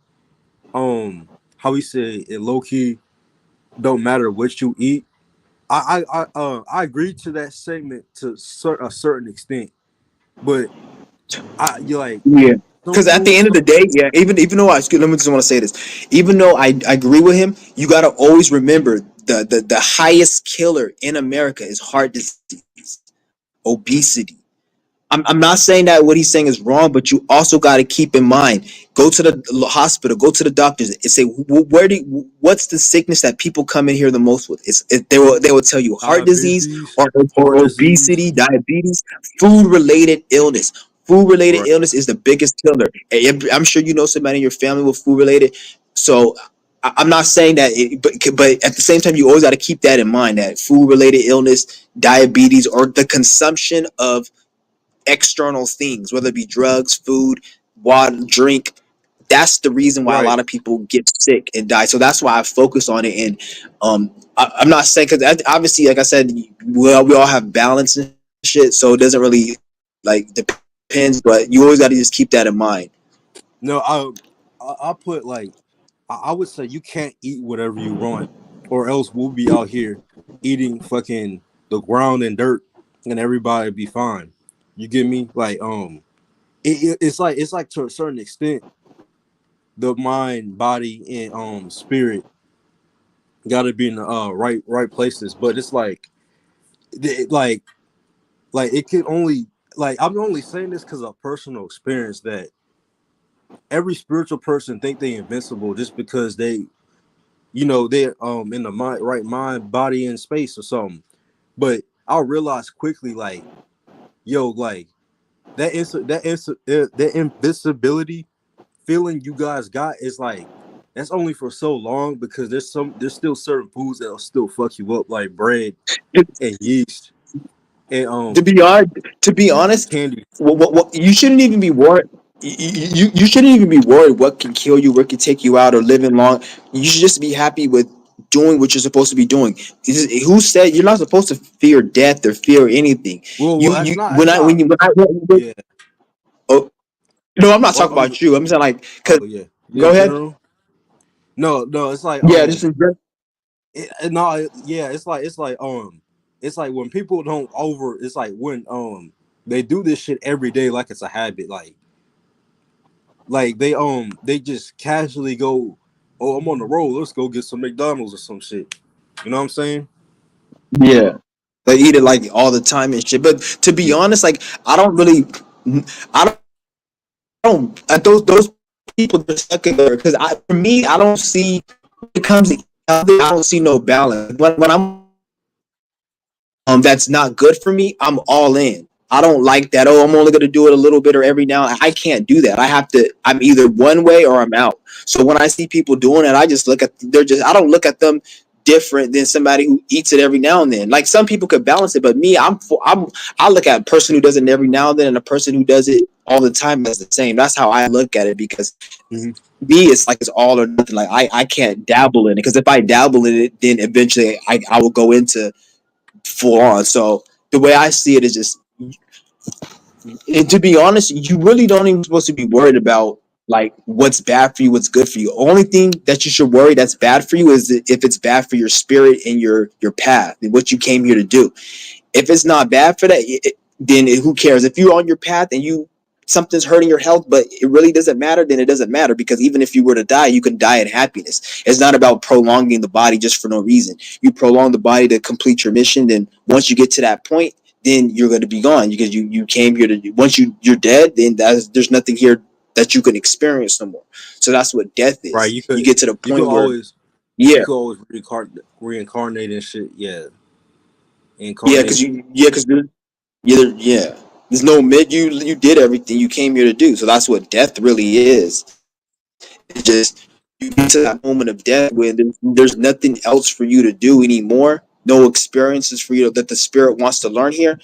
How he said it low key don't matter what you eat. I agree to that segment to a certain extent, but you like Yeah. some Because at the foods. end of the day, yeah, even though let me just want to say this, even though I agree with him, you got to always remember the highest killer in America is heart disease, obesity. I'm not saying that what he's saying is wrong, but you also got to keep in mind, go to the hospital, go to the doctors, and say what's the sickness that people come in here the most with? They will tell you heart disease Diabetes, or heart disease. obesity, diabetes, food related illness. Food related Right. illness is the biggest killer. I'm sure you know somebody in your family with food related. So I'm not saying that, but at the same time, you always got to keep that in mind, that food related illness, diabetes, or the consumption of external things, whether it be drugs, food, water, drink. That's the reason why a Right. lot of people get sick and die. So that's why I focus on it. And I'm not saying, because obviously, like I said, we all have balance and shit, so it doesn't really like depends. But you always got to just keep that in mind. No, I put like I would say you can't eat whatever you want, or else we'll be out here eating fucking the ground and dirt, and everybody be fine. You get me? Like it's like to a certain extent, the mind, body, and spirit got to be in the right places. But it's it, like it could only like I'm only saying this because of personal experience that every spiritual person think they invincible just because they're in the mind, right mind, body, and space or something. But I'll realize quickly, like, yo, like that invincibility feeling you guys got is like that's only for so long because there's still certain foods that'll still fuck you up, like bread and yeast and to be honest, to be honest, candy. what you shouldn't even be worried. You shouldn't even be worried what can kill you, what can take you out, or living long. You should just be happy with doing what you're supposed to be doing. Who said you're not supposed to fear death or fear anything? Well, You that's not. Yeah. oh, no, I'm not Well, talking about you. I'm saying like, cause oh yeah, yeah. go In ahead. general, no. It's like Yeah, just in general. no, yeah. It's like when people don't over. It's like when they do this shit every day like it's a habit. Like they just casually go, oh, I'm on the road. Let's go get some McDonald's or some shit. You know what I'm saying? Yeah, they eat it like all the time and shit. But to be Yeah. honest, like I don't really, those people that are stuck in there because I for me I don't see when it comes to healthy, I don't see no balance. When I'm that's not good for me, I'm all in. I don't like that. Oh, I'm only gonna do it a little bit or every now. I can't do that. I have to. I'm either one way or I'm out. So when I see people doing it, I just look at. They're just. I don't look at them different than somebody who eats it every now and then. Like some people could balance it, but me, I look at a person who does it every now and then and a person who does it all the time as the same. That's how I look at it because Mm-hmm. me, it's like it's all or nothing. Like I can't dabble in it because if I dabble in it, then eventually I will go into full on. So the way I see it is just, and to be honest, you really don't even supposed to be worried about like what's bad for you, what's good for you. Only thing that you should worry that's bad for you is if it's bad for your spirit and your path and what you came here to do. If it's not bad for that, then who cares? If you're on your path and something's hurting your health, but it really doesn't matter, then it doesn't matter because even if you were to die, you can die in happiness. It's not about prolonging the body just for no reason. You prolong the body to complete your mission. Then once you get to that point, then you're going to be gone because you came here to. Once you're dead, then there's nothing here that you can experience no more. So that's what death Right. is. You get to the You could point where always yeah, reincarnate and shit. Yeah. yeah, because Incarnate. yeah. There's no mid. You did everything you came here to do. So that's what death really is. It's just you get to that moment of death where there's nothing else for you to do anymore. No experiences for you that the spirit wants to learn here,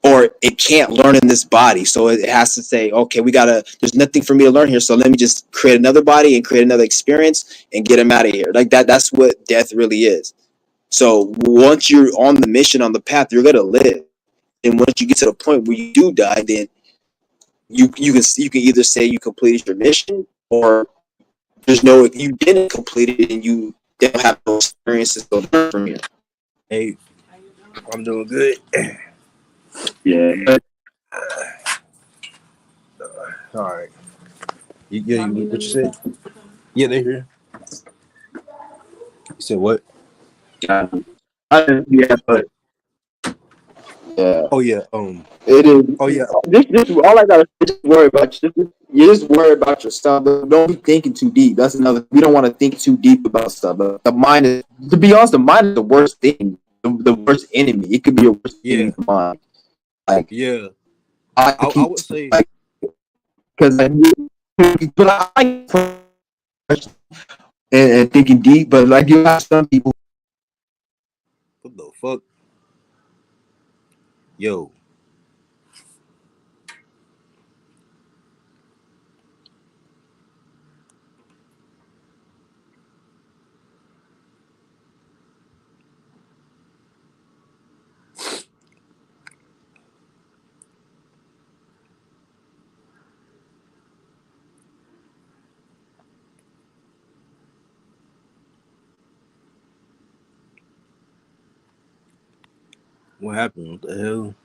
or it can't learn in this body. So it has to say, okay, we gotta. There's nothing for me to learn here. So let me just create another body and create another experience and get him out of here. Like that. That's what death really is. So once you're on the mission, on the path, you're gonna live. And once you get to the point where you do die, then you can either say you completed your mission or there's no you didn't complete it and you don't have no experiences to learn from here. Hey, I'm doing good. Yeah, but All right. What you said? Yeah, they here. You said what? yeah, but yeah, Oh yeah. it is. Oh yeah. This all I gotta just worry about. You just worry about yourself, but don't be thinking too deep. That's another. We don't want to think too deep about stuff. But the mind is, to be honest, the mind is the worst thing, the worst enemy. It could be your worst enemy, Yeah. the mind. Like Yeah. I I keep would say. like because but I like and thinking deep, but like you have some people. What the fuck? Yo. What happened? What the hell?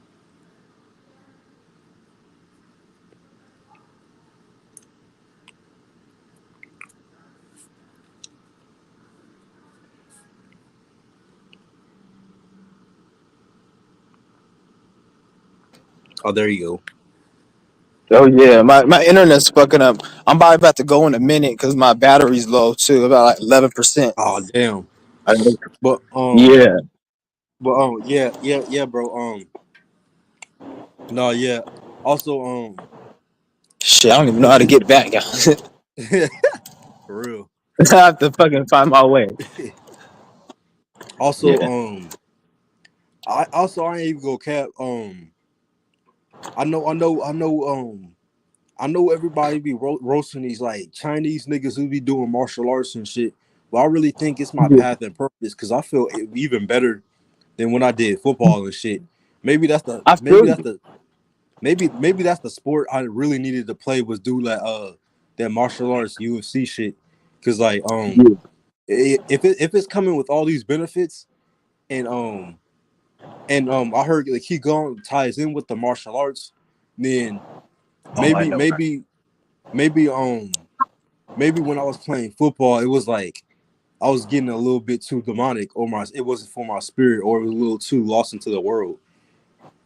Oh, there you Oh yeah, my internet's fucking up. I'm about to go in a minute because my battery's low too, about like 11%. go. Oh, damn. I- But Yeah, yeah, bro. No, yeah. Also, shit, I don't even know how to get back. for real. I have to fucking find my way. Also, Yeah. I ain't even go cap. I know everybody be roasting these like Chinese niggas who be doing martial arts and shit. But I really think it's my Yeah. path and purpose because I feel even better than when I did football and shit. Maybe that's the I maybe feel that's you. the maybe that's the sport I really needed to play was do that martial arts UFC shit. Cause like Yeah. if it's coming with all these benefits and I heard the Qigong ties in with the martial arts, then Oh, I maybe know. maybe maybe maybe when I was playing football, it was like I was getting a little bit too demonic, or my it wasn't for my spirit, or it was a little too lost into the world.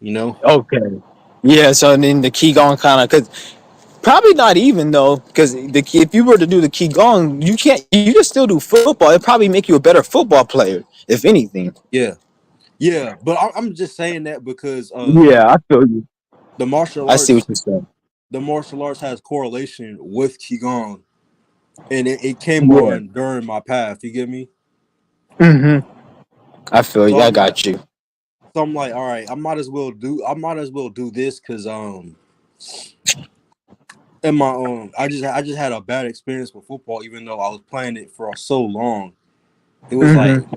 You know? Okay. Yeah. So then the qigong kind of because probably not even though because if you were to do the qigong, you can't. You can still do football. It probably make you a better football player, if anything. Yeah, yeah. But I'm just saying that because Yeah, I feel you. the martial I see what arts, you're saying. the martial arts has correlation with qigong, and it came Yeah. on during my path. You get me? Mm-hmm. I feel So you. I I'm like, got you. all right, I might as well do this because in my I just had a bad experience with football, even though I was playing it for so long. It was like Mm-hmm.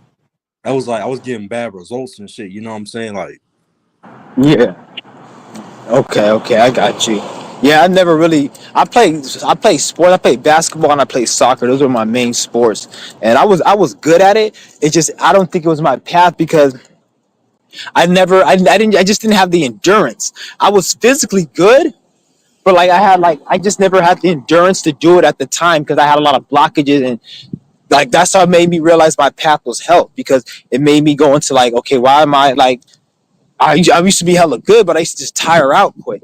I was getting bad results and shit. You know what I'm saying? Like, Yeah. Okay. Okay. I got you. Yeah, I never really. I played sport. I played basketball and I played soccer. Those were my main sports, and I was good at it. It just I don't think it was my path because I didn't I just didn't have the endurance. I was physically good, but like I just never had the endurance to do it at the time because I had a lot of blockages and like that's how it made me realize my path was health because it made me go into like okay why am I like I used to be hella good but I used to just tire out quick.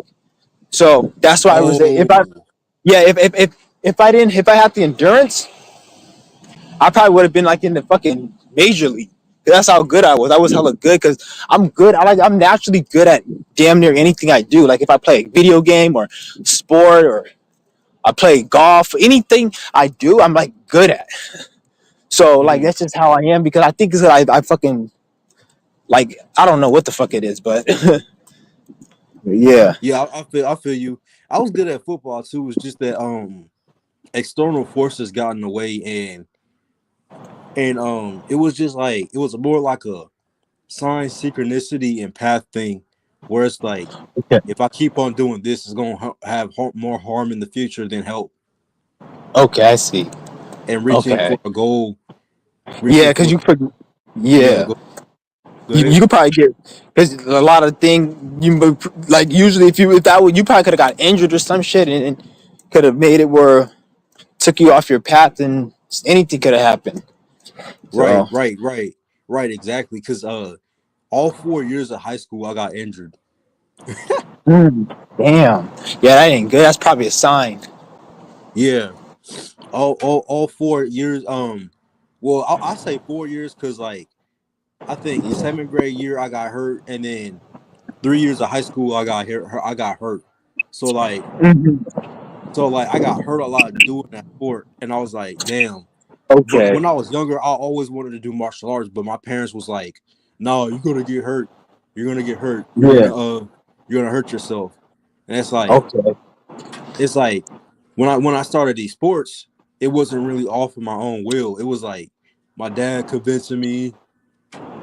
So that's why I was if I oh, yeah if I didn't if I had the endurance I probably would have been like in the fucking major league. That's how good I was. I was hella good because I'm good. I'm naturally good at damn near anything I do. Like if I play a video game or sport or I play golf, anything I do, I'm like good at. So like mhm. that's just how I am because I think that I fucking like I don't know what the fuck it is, but yeah. Yeah, I feel you. I was good at football too. It's just that external forces got in the way, and it was just like it was more like a sign synchronicity and path thing, where it's like Okay. if I keep on doing this, it's gonna have more harm in the future than help. Okay, I see. And reaching Okay. for a goal, Yeah, reaching because for yeah, yeah. go ahead. You could probably get because a lot of thing you like usually if that would you probably could have got injured or some shit and could have made it where took you off your path and anything could have happened. Right, So right, exactly. Because all 4 years of high school, I got injured. mm, damn, yeah, that ain't good. That's probably a sign. Yeah, all 4 years. Well, I say 4 years because like I think Yeah. seventh grade year I got hurt, and then 3 years of high school I got hurt. I got hurt. So like Mhm. I got hurt a lot doing that sport, and I was like, damn. But Okay. when I was younger, I always wanted to do martial arts, but my parents was like, no, you're gonna get hurt. You're gonna get hurt. Yeah. You're gonna hurt yourself. And Okay. it's like when I started these sports, it wasn't really off of my own will. It was like my dad convincing me,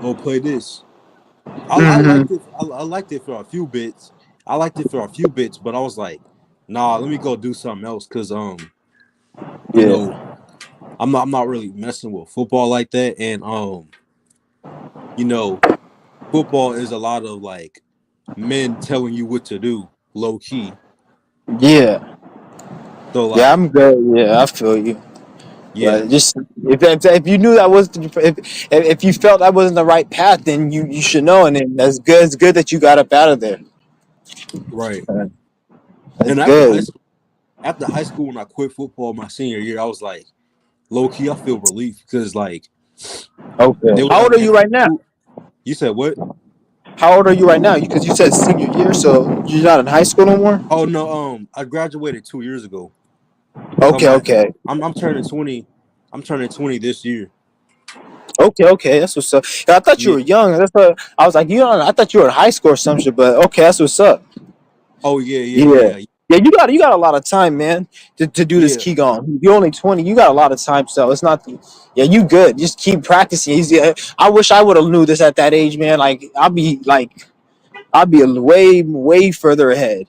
"Oh, play this." I Hmm. liked it. I liked it for a few bits. I liked it for a few bits, but I was like, "Nah, let me go do something else." Cause you know, Yeah. I'm not really messing with football like that, and you know, football is a lot of like men telling you what to do, low key. Yeah. So Yeah. like, I'm good. Yeah, I feel you. yeah, But just if you knew that was if you felt that wasn't the right path, then you should know, and then that's good. It's good that you got up out of there. Right. That's And good. after high school, when I quit football my senior year, I was like, low key, I feel relief because like Okay. they was How old like, are man, you right now? you said what? How old are you right now? Because you said senior year, so you're not in high school no more. Oh no, I graduated 2 years ago. So Okay, okay, I'm turning 20. I'm turning 20 this year. okay. That's what's up. Yeah, I thought you Yeah. were young. That's what I was like. You know, I thought you were in high school or some shit. But okay, that's what's up. Oh yeah, yeah, Yeah, yeah, yeah. You got a lot of time, man, to do this yeah. Qigong. You're only 20. You got a lot of time, so it's not. Yeah, you good. Just keep practicing. Yeah, I wish I would have knew this at that age, man. Like I'll be way further ahead.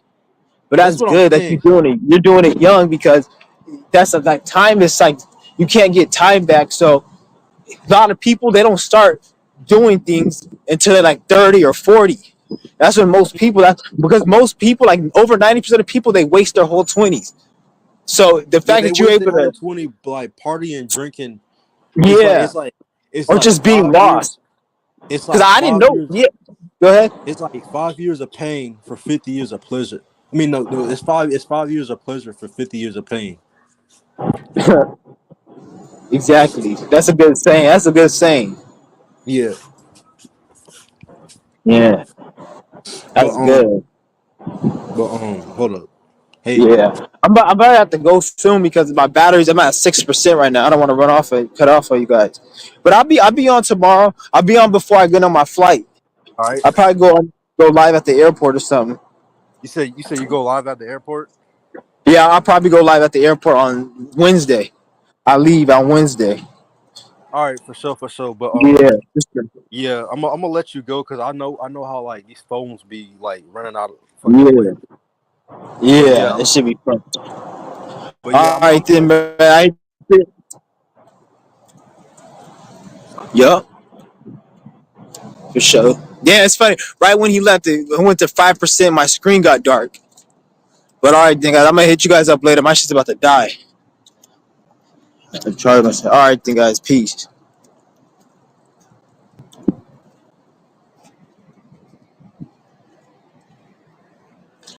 But That's that's what I'm good that you're saying. doing it. You're doing it young because that's like time is like you can't get time back. So a lot of people they don't start doing things until they're like 30 or 40. That's when most people that's because most people like over 90% of people they waste their whole 20s. So the Yeah, fact they that you're waste their able whole to 20 like partying, drinking. It's like yeah it's like it's or like just being 5 years. lost It's because like I didn't five know. years. Yeah, go ahead. It's like 5 years of pain for 50 years of pleasure. I mean, no, no, it's five. It's 5 years of pleasure for 50 years of pain. Exactly. That's a good saying. That's a good saying. Yeah, Yeah, but that's good. hold up. Hey, Yeah, I'm about to have to go soon because my batteries. I'm at 6% right now. I don't want to run off it, cut off on you guys. But I'll be on tomorrow. I'll be on before I get on my flight. all right. I'll probably go live at the airport or something. You said you go live at the airport. Yeah, I'll probably go live at the airport on Wednesday. I leave on Wednesday. All right, for sure, for sure. But Yeah, yeah, I'm gonna let you go because I know how like these phones be like running out fucking quick. yeah, But yeah, yeah. It should be fun. but yeah, All right I'm gonna then, let you. man. Yup, for sure. Yeah, it's funny. Right when he left, I went to 5%. My screen got dark. But all right, then, guys. I'm gonna hit you guys up later. My shit's about to die. I'm trying to. All right, then, guys. Peace.